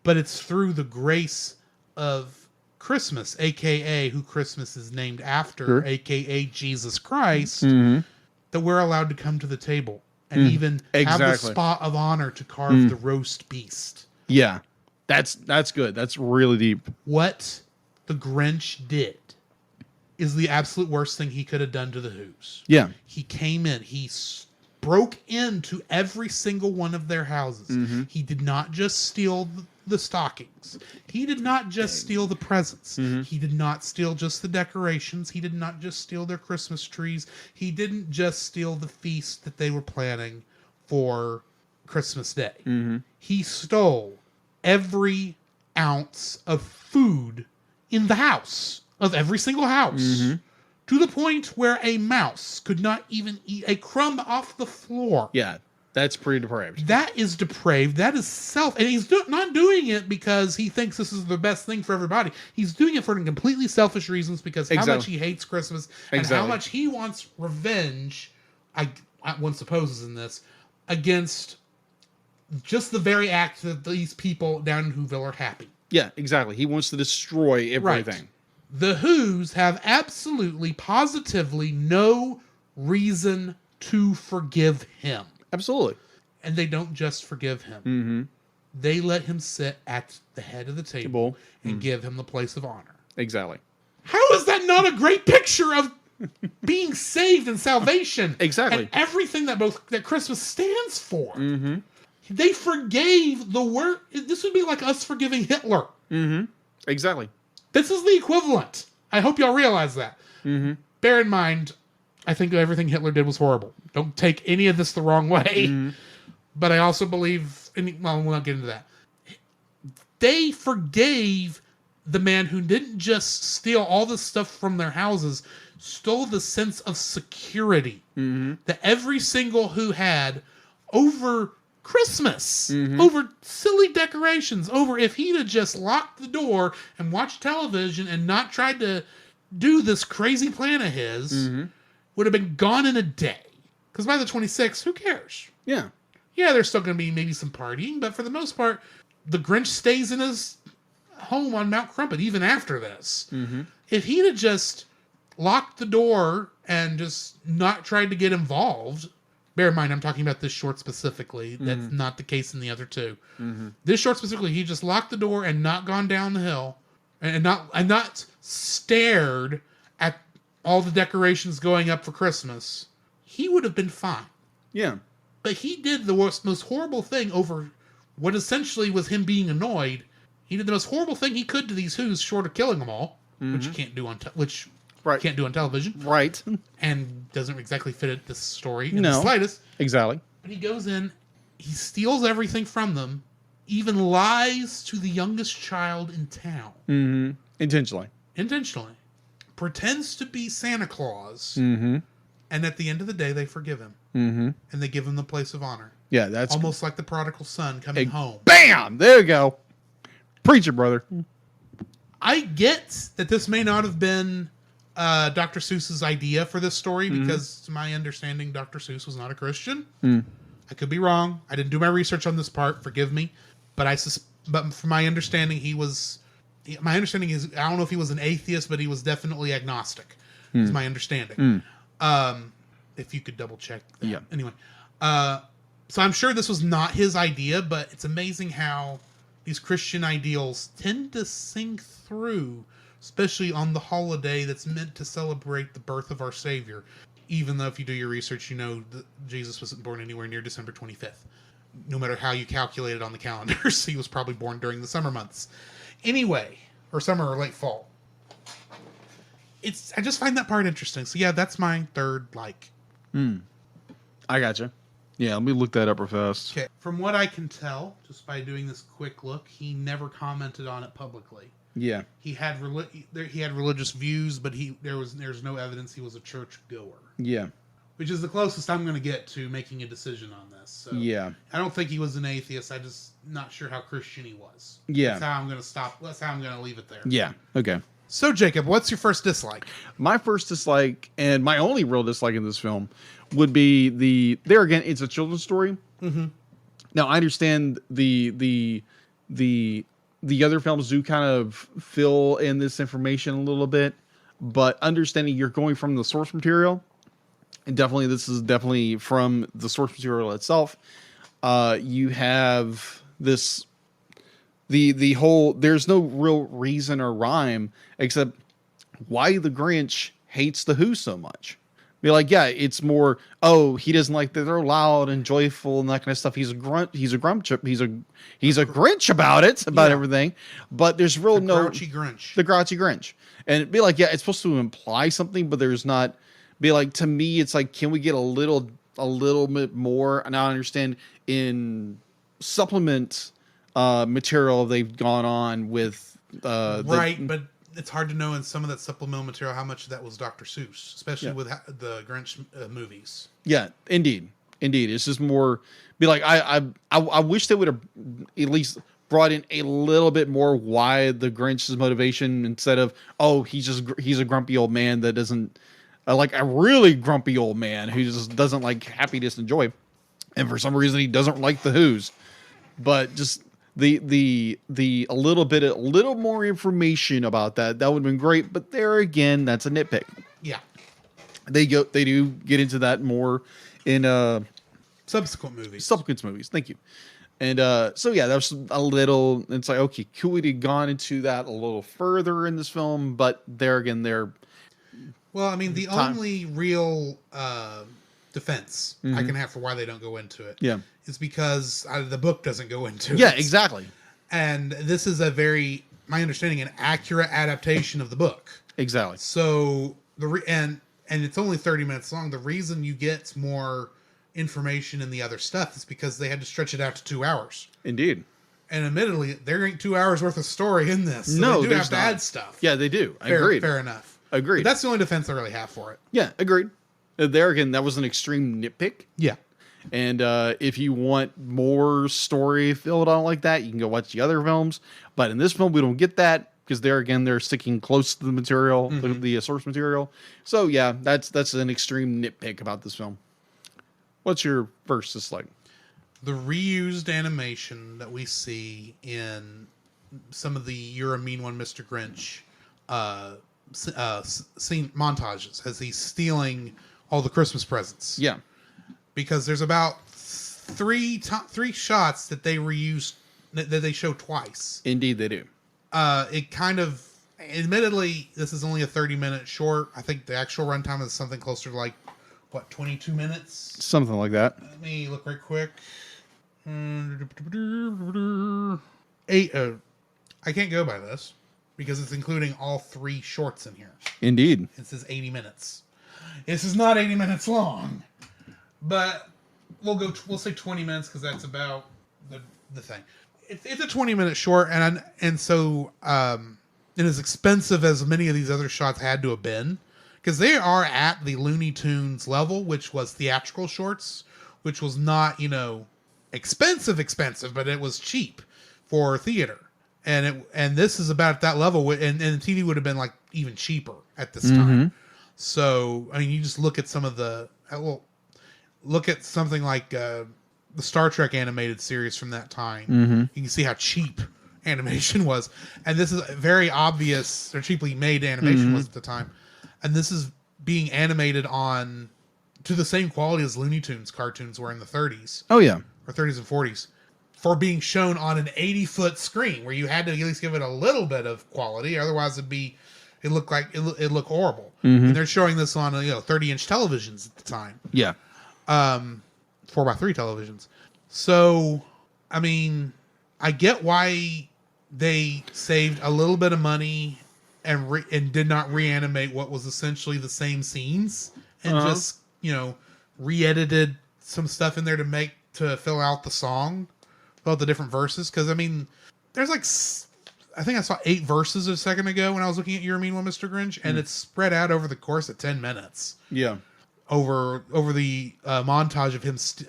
But it's through the grace of Christmas, a.k.a. who Christmas is named after, a.k.a. Jesus Christ, that we're allowed to come to the table and even have the spot of honor to carve the roast beast.
Yeah. That's good. That's really deep.
What the Grinch did is the absolute worst thing he could have done to the Who's.
Yeah.
He came in. He broke into every single one of their houses. He did not just steal the stockings. He did not just steal the presents. He did not steal just the decorations. He did not just steal their Christmas trees. He didn't just steal the feast that they were planning for Christmas Day. He stole every ounce of food in the house, of every single house, to the point where a mouse could not even eat a crumb off the floor.
Yeah. That's pretty depraved.
That is depraved. That is and he's not doing it because he thinks this is the best thing for everybody. He's doing it for completely selfish reasons because how much he hates Christmas and how much he wants revenge, one supposes in this, against just the very act that these people down in Whoville are happy.
Yeah, exactly. He wants to destroy everything.
Right. The Who's have absolutely, positively no reason to forgive him.
Absolutely.
And they don't just forgive him. They let him sit at the head of the table and give him the place of honor.
Exactly.
How is that not a great picture of being saved and salvation?
Exactly.
And everything that Christmas stands for. They forgave the word. This would be like us forgiving Hitler.
Exactly.
This is the equivalent. I hope y'all realize that. Bear in mind, I think everything Hitler did was horrible. Don't take any of this the wrong way. But I also believe, well, we'll not get into that. They forgave the man who didn't just steal all the stuff from their houses, stole the sense of security that every single who had over Christmas, over silly decorations, over if he'd have just locked the door and watched television and not tried to do this crazy plan of his, would have been gone in a day. Because by the 26th, who cares?
Yeah.
Yeah, there's still going to be maybe some partying, but for the most part, the Grinch stays in his home on Mount Crumpet even after this. If he'd have just locked the door and just not tried to get involved, bear in mind, I'm talking about this short specifically. That's not the case in the other two. This short specifically, he just locked the door and not gone down the hill and not stared at all the decorations going up for Christmas. He would have been fine.
Yeah.
But he did the most horrible thing over what essentially was him being annoyed. He did the most horrible thing he could to these Who's, short of killing them all, which you can't do on can't do on television,
Right.
and doesn't exactly fit this story in the slightest.
Exactly.
But he goes in, he steals everything from them, even lies to the youngest child in town,
Intentionally.
pretends to be Santa Claus, and at the end of the day, they forgive him, and they give him the place of honor.
Yeah, that's
Almost like the prodigal son coming home.
Bam! There you go. Preach it, brother.
I get that this may not have been Dr. Seuss's idea for this story because, to my understanding, Dr. Seuss was not a Christian. I could be wrong. I didn't do my research on this part. Forgive me. But from my understanding, he was... My understanding is, I don't know if he was an atheist, but he was definitely agnostic. Is my understanding. If you could double check that.
Yeah.
Anyway. So I'm sure this was not his idea, but it's amazing how these Christian ideals tend to sink through, especially on the holiday that's meant to celebrate the birth of our Savior. Even though if you do your research, you know that Jesus wasn't born anywhere near December 25th. No matter how you calculate it on the calendars, he was probably born during the summer months. Anyway, or summer or late fall. I just find that part interesting. So yeah, that's my third like.
I gotcha. Yeah, let me look that up real fast.
Okay, from what I can tell, just by doing this quick look, he never commented on it publicly.
Yeah.
He had religious views, but there's no evidence he was a church goer.
Yeah.
Which is the closest I'm going to get to making a decision on this. So
Yeah.
I don't think he was an atheist. I'm just not sure how Christian he was.
Yeah.
That's how I'm going to stop. That's how I'm going to leave it there.
Yeah. Okay.
So Jacob, what's your first dislike?
My first dislike, and my only real dislike in this film, would be there again. It's a children's story. Now I understand the other films do kind of fill in this information a little bit, but understanding you're going from the source material, and definitely this is definitely from the source material itself. You have this. The whole, there's no real reason or rhyme except why the Grinch hates the Who so much. Be like, yeah, it's more, he doesn't like that they're loud and joyful and that kind of stuff. He's a Grinch about everything, but there's real
the grouchy Grinch.
And it'd be like, yeah, it's supposed to imply something, but there's not. Be like, to me, it's like, can we get a little bit more? And I understand in supplement material they've gone on with
but it's hard to know in some of that supplemental material how much of that was Dr. Seuss, especially with the Grinch movies.
Yeah, indeed. It's just more be like, I wish they would have at least brought in a little bit more why the Grinch's motivation instead of he's a grumpy old man that doesn't like a really grumpy old man who just doesn't like happiness and joy, and for some reason he doesn't like the Who's, but just the a little more information about that would have been great. But there again, that's a nitpick.
Yeah,
they do get into that more in
subsequent movies.
Thank you. And so yeah, that was a little. It's like, okay, could we have gone into that a little further in this film? But there again,
well, I mean, the only real defense I can have for why they don't go into it, is because the book doesn't go into it.
Yeah, exactly.
And this is my understanding, an accurate adaptation of the book.
Exactly.
So and and it's only 30 minutes long. The reason you get more information in the other stuff is because they had to stretch it out to 2 hours.
Indeed.
And admittedly, there ain't 2 hours worth of story in this. So
No,
they do
there's
have to
not.
add stuff.
Yeah, they do.
Fair,
Agreed.
fair enough.
Agreed.
But that's the only defense I really have for it.
Yeah, agreed. There again, that was an extreme nitpick.
Yeah.
And if you want more story filled out like that, you can go watch the other films. But in this film, we don't get that because there again, they're sticking close to the material, the source material. So yeah, that's an extreme nitpick about this film. What's your first dislike?
The reused animation that we see in some of the "You're a Mean One, Mr. Grinch" scene montages as he's stealing all the Christmas presents.
Yeah.
Because there's about three shots that they reused that they show twice.
Indeed, they do.
It kind of, admittedly, this is only a 30-minute short. I think the actual runtime is something closer to 22 minutes?
Something like that.
Let me look right quick. I can't go by this because it's including all 3 shorts in here.
Indeed.
It says 80 minutes. This is not 80 minutes long. But we'll say 20 minutes because that's about the thing. It's a 20-minute short, and so it is expensive as many of these other shots had to have been because they are at the Looney Tunes level, which was theatrical shorts, which was not expensive, but it was cheap for theater, and this is about that level, and TV would have been even cheaper at this time. So I mean, you just look at some of the look at something like the Star Trek animated series from that time. You can see how cheap animation was. And this is very obvious, or cheaply made animation was at the time. And this is being animated on to the same quality as Looney Tunes cartoons were in the 30s.
Oh, yeah.
Or 30s and 40s. For being shown on an 80-foot screen where you had to at least give it a little bit of quality. Otherwise, it looked horrible. And they're showing this on 30-inch televisions at the time.
Yeah.
4x3 televisions. So, I mean, I get why they saved a little bit of money and did not reanimate what was essentially the same scenes and just, re-edited some stuff in there to fill out the song, fill out the different verses. Because, I mean, there's I think I saw 8 verses a second ago when I was looking at You're a Mean One, Mr. Grinch, and it's spread out over the course of 10 minutes.
Yeah.
Over the montage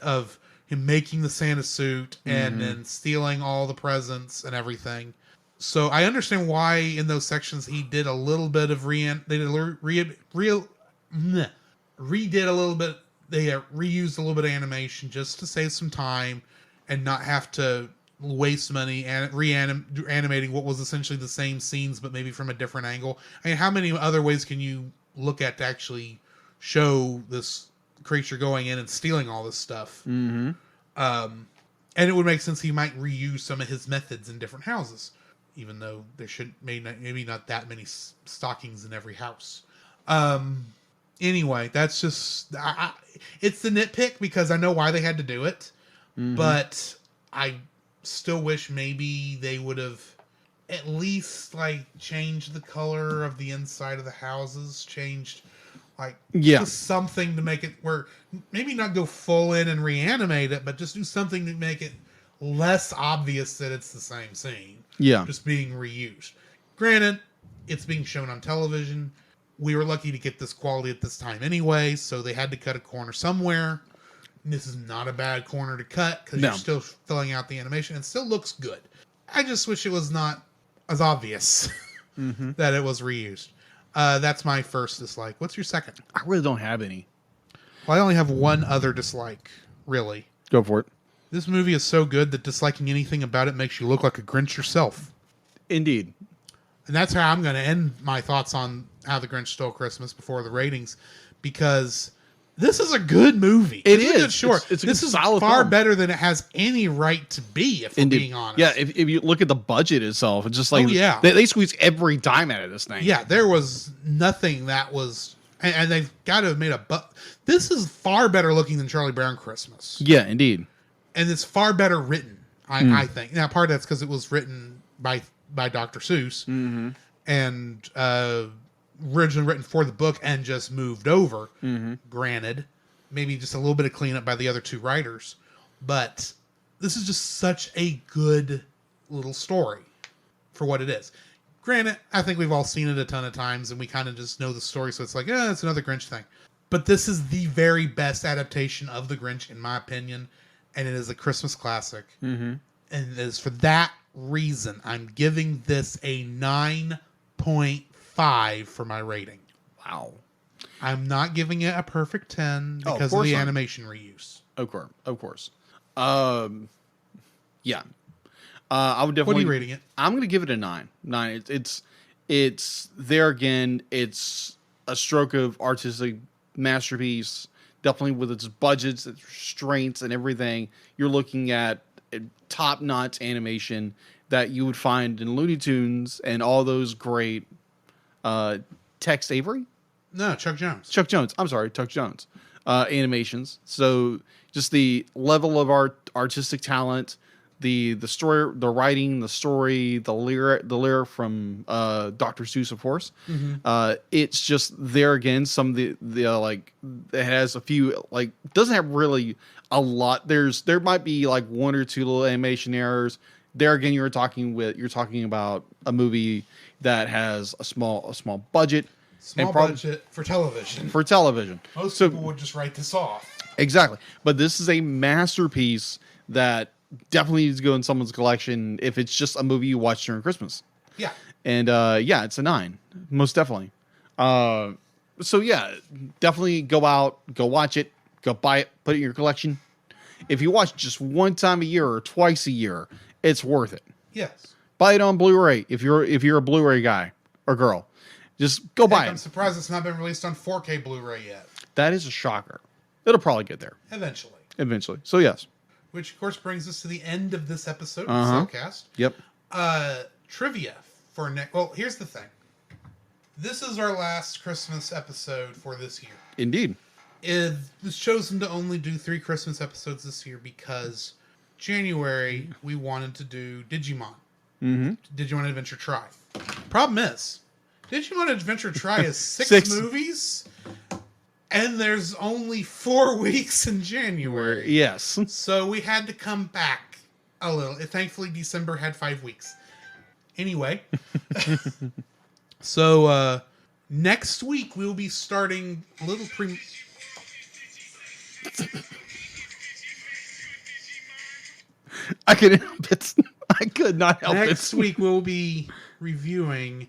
of him making the Santa suit and then stealing all the presents and everything. So I understand why in those sections he did a little bit of reused a little bit of animation just to save some time and not have to waste money and reanimating what was essentially the same scenes but maybe from a different angle. I mean, how many other ways can you look at to actually show this creature going in and stealing all this stuff? And it would make sense he might reuse some of his methods in different houses, even though there maybe not that many stockings in every house. Anyway, that's just it's the nitpick because I know why they had to do it, but I still wish maybe they would have at least changed the color of the inside of the houses, changed just something to make it where maybe not go full in and reanimate it, but just do something to make it less obvious that it's the same scene.
Yeah.
Just being reused. Granted, it's being shown on television. We were lucky to get this quality at this time anyway, so they had to cut a corner somewhere. And this is not a bad corner to cut because you're still filling out the animation. It still looks good. I just wish it was not as obvious that it was reused. That's my first dislike. What's your second?
I really don't have any.
Well, I only have one other dislike, really.
Go for it.
This movie is so good that disliking anything about it makes you look like a Grinch yourself.
Indeed.
And that's how I'm going to end my thoughts on How the Grinch Stole Christmas before the ratings, because this is a good movie.
It is.
A good short.
It's a
this
good,
is
solid
far
film.
better than it has any right to be, if we're being honest.
Yeah, if you look at the budget itself, it's just they squeeze every dime out of this thing.
Yeah, there was nothing that was... And they've got to have made this is far better looking than Charlie Brown Christmas.
Yeah, indeed.
And it's far better written, I think. Now, part of that's because it was written by Dr. Seuss. And originally written for the book and just moved over.
Mm-hmm.
Granted, maybe just a little bit of cleanup by the other two writers, but this is just such a good little story for what it is. Granted, I think we've all seen it a ton of times and we kind of just know the story, so it's like, it's another Grinch thing. But this is the very best adaptation of the Grinch, in my opinion, and it is a Christmas classic.
Mm-hmm.
And it is for that reason I'm giving this a 9.5 for my rating.
Wow.
I'm not giving it a perfect 10 because of the animation reuse.
Of course. Yeah. I would definitely.
What are you rating it?
I'm going to give it a 9. 9. It's there again. It's a stroke of artistic masterpiece. Definitely with its budgets, its restraints, and everything. You're looking at top-notch animation that you would find in Looney Tunes and all those great Tex Avery?
No, Chuck Jones.
I'm sorry, Chuck Jones animations. So just the level of artistic talent, the story, the writing, the story, the lyric from Dr. Seuss, of course.
Mm-hmm.
It's just there again. Some of the like it has a few like doesn't have really a lot. There might be like one or two little animation errors. There again, you're talking about a movie that has a small budget.
Small budget for television.
Most
people would just write this off.
Exactly. But this is a masterpiece that definitely needs to go in someone's collection if it's just a movie you watch during Christmas.
Yeah.
And it's a 9. Most definitely. So yeah, definitely go out, go watch it, go buy it, put it in your collection. If you watch just one time a year or twice a year, it's worth it.
Yes.
Buy it on Blu-ray if you're a Blu-ray guy or girl. Just go buy it.
I'm surprised it's not been released on 4K Blu-ray yet.
That is a shocker. It'll probably get there.
Eventually.
So yes.
Which, of course, brings us to the end of this episode
of
the Cellcast.
Yep.
Trivia for next. Well, here's the thing. This is our last Christmas episode for this year.
Indeed.
It was chosen to only do 3 Christmas episodes this year because January we wanted to do Digimon.
Mm-hmm.
Digimon Adventure Try. Problem is, Digimon Adventure Try is 6 movies, and there's only 4 weeks in January.
Yes.
So we had to come back a little. Thankfully, December had 5 weeks. Anyway. So, next week we'll be starting a little
I could not help it.
Next week we'll be reviewing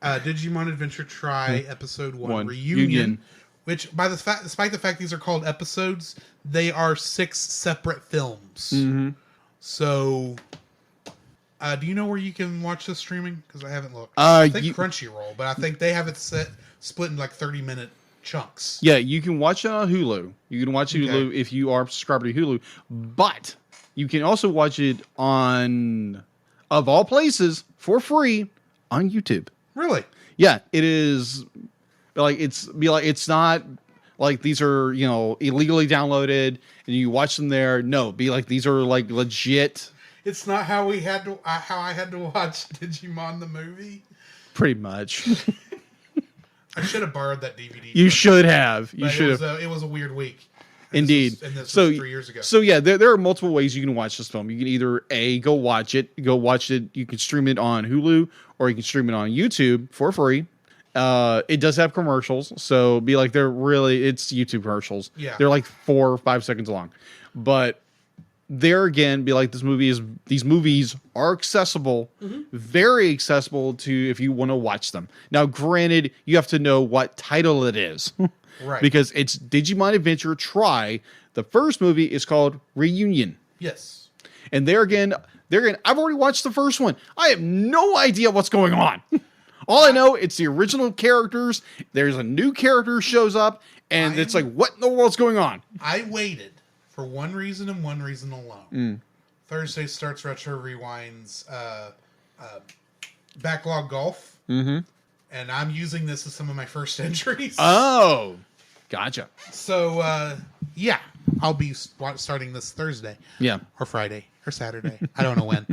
Digimon Adventure Try Episode 1 Reunion. Which, despite the fact these are called episodes, they are 6 separate films.
Mm-hmm.
So, do you know where you can watch this streaming? Because I haven't looked. I think Crunchyroll, but I think they have it split in like 30-minute chunks.
Yeah, you can watch it on Hulu. You can watch Hulu if you are subscribed to Hulu. But you can also watch it on, of all places, for free on YouTube.
Really?
Yeah, it is. It's not like these are, illegally downloaded and you watch them there. No, these are like legit.
It's not how I had to watch Digimon the movie.
Pretty much.
I should have borrowed that DVD.
You should have. You should have.
It was a weird week.
Indeed.
This was 3 years ago.
So yeah, there are multiple ways you can watch this film. You can either go watch it. You can stream it on Hulu, or you can stream it on YouTube for free. It does have commercials, so it's YouTube commercials.
Yeah.
They're like 4 or 5 seconds long. But there again, these movies are accessible, very accessible to if you want to watch them. Now, granted, you have to know what title it is.
Right.
Because it's Digimon Adventure Try. The first movie is called Reunion.
Yes.
And there again, I've already watched the first one. I have no idea what's going on. All I know, it's the original characters. There's a new character shows up, and it's like, what in the world's going on?
I waited for one reason and one reason alone. Thursday starts Retro Rewind's Backlog Golf.
Mm-hmm.
And I'm using this as some of my first entries.
Oh, gotcha.
So, yeah, I'll be starting this Thursday.
Yeah.
Or Friday or Saturday. I don't know when.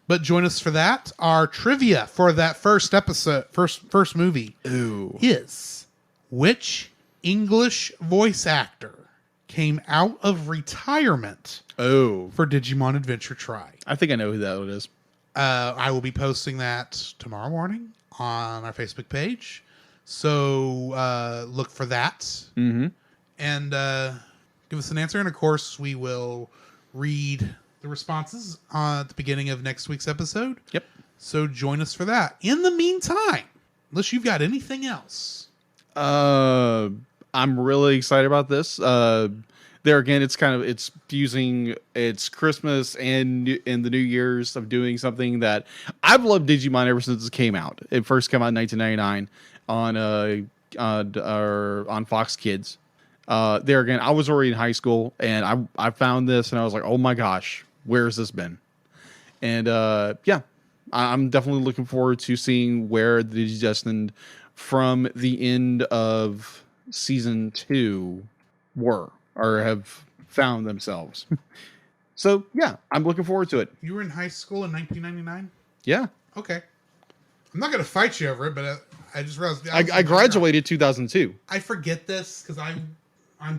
But join us for that. Our trivia for that first episode, first movie, is which English voice actor came out of retirement for Digimon Adventure Try?
I think I know who that is.
I will be posting that tomorrow morning on our Facebook page. So look for that. And give us an answer. And of course, we will read the responses at the beginning of next week's episode.
Yep.
So join us for that. In the meantime, unless you've got anything else.
I'm really excited about this. There again, it's fusing it's Christmas and in the New Year's of doing something that I've loved Digimon ever since it came out. It first came out in 1999 on Fox Kids. There again, I was already in high school and I found this and I was like, oh my gosh, where has this been? And I'm definitely looking forward to seeing where the Digidestined from the end of season 2 were or have found themselves. So yeah, I'm looking forward to it.
You were in high school in 1999?
Yeah.
Okay. I'm not going to fight you over it, but I just realized
I graduated 2002.
I forget this because I'm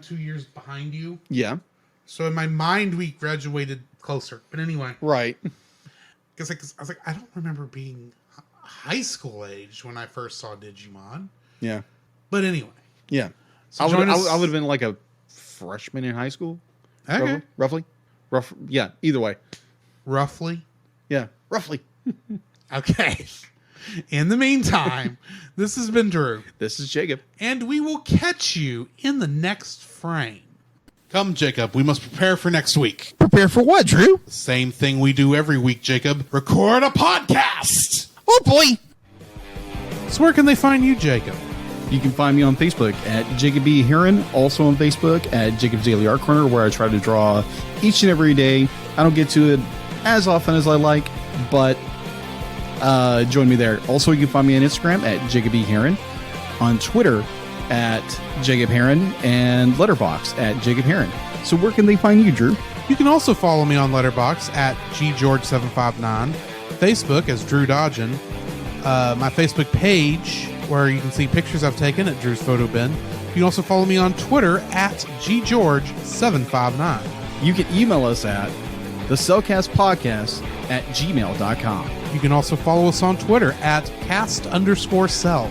2 years behind you.
Yeah.
So in my mind, we graduated closer. But anyway.
Right.
Because I was like, I don't remember being high school age when I first saw Digimon.
Yeah.
But anyway.
Yeah.
So
I would have been like a freshman in high school.
Okay.
Roughly. Yeah. Either way.
Roughly.
Yeah. Roughly.
Okay. In the meantime, this has been Drew.
This is Jacob.
And we will catch you in the next frame.
Come, Jacob. We must prepare for next week.
Prepare for what, Drew?
Same thing we do every week, Jacob. Record a podcast.
Oh, boy.
So where can they find you, Jacob?
You can find me on Facebook at Jacob B. Heron, also on Facebook at Jacob's Daily Art Corner, where I try to draw each and every day. I don't get to it as often as I like, but join me there. Also, you can find me on Instagram at Jacob B. Heron, on Twitter at Jacob Heron, and Letterboxd at Jacob Heron. So where can they find you, Drew?
You can also follow me on Letterboxd at GGeorge759, Facebook as Drew Dodgen, my Facebook page where you can see pictures I've taken at Drew's Photo Bin. You can also follow me on Twitter at GGeorge759.
You can email us at thecellcastpodcast@gmail.com.
You can also follow us on Twitter at cast_cell.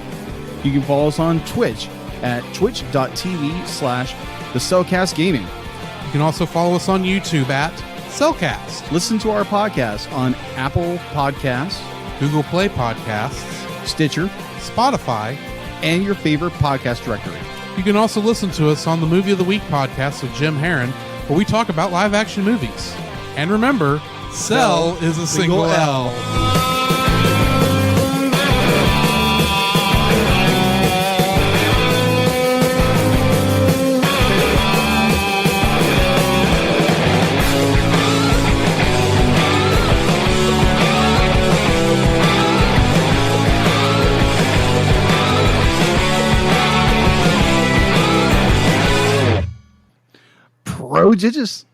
You can follow us on Twitch at twitch.tv/thecellcastgaming.
You can also follow us on YouTube at Cellcast,
Listen to our podcast on Apple Podcasts,
Google Play Podcasts,
Stitcher,
Spotify,
and your favorite podcast directory.
You can also listen to us on the Movie of the Week podcast with Jim Heron, where we talk about live action movies. And remember, Cell is a single L.
Prodigious.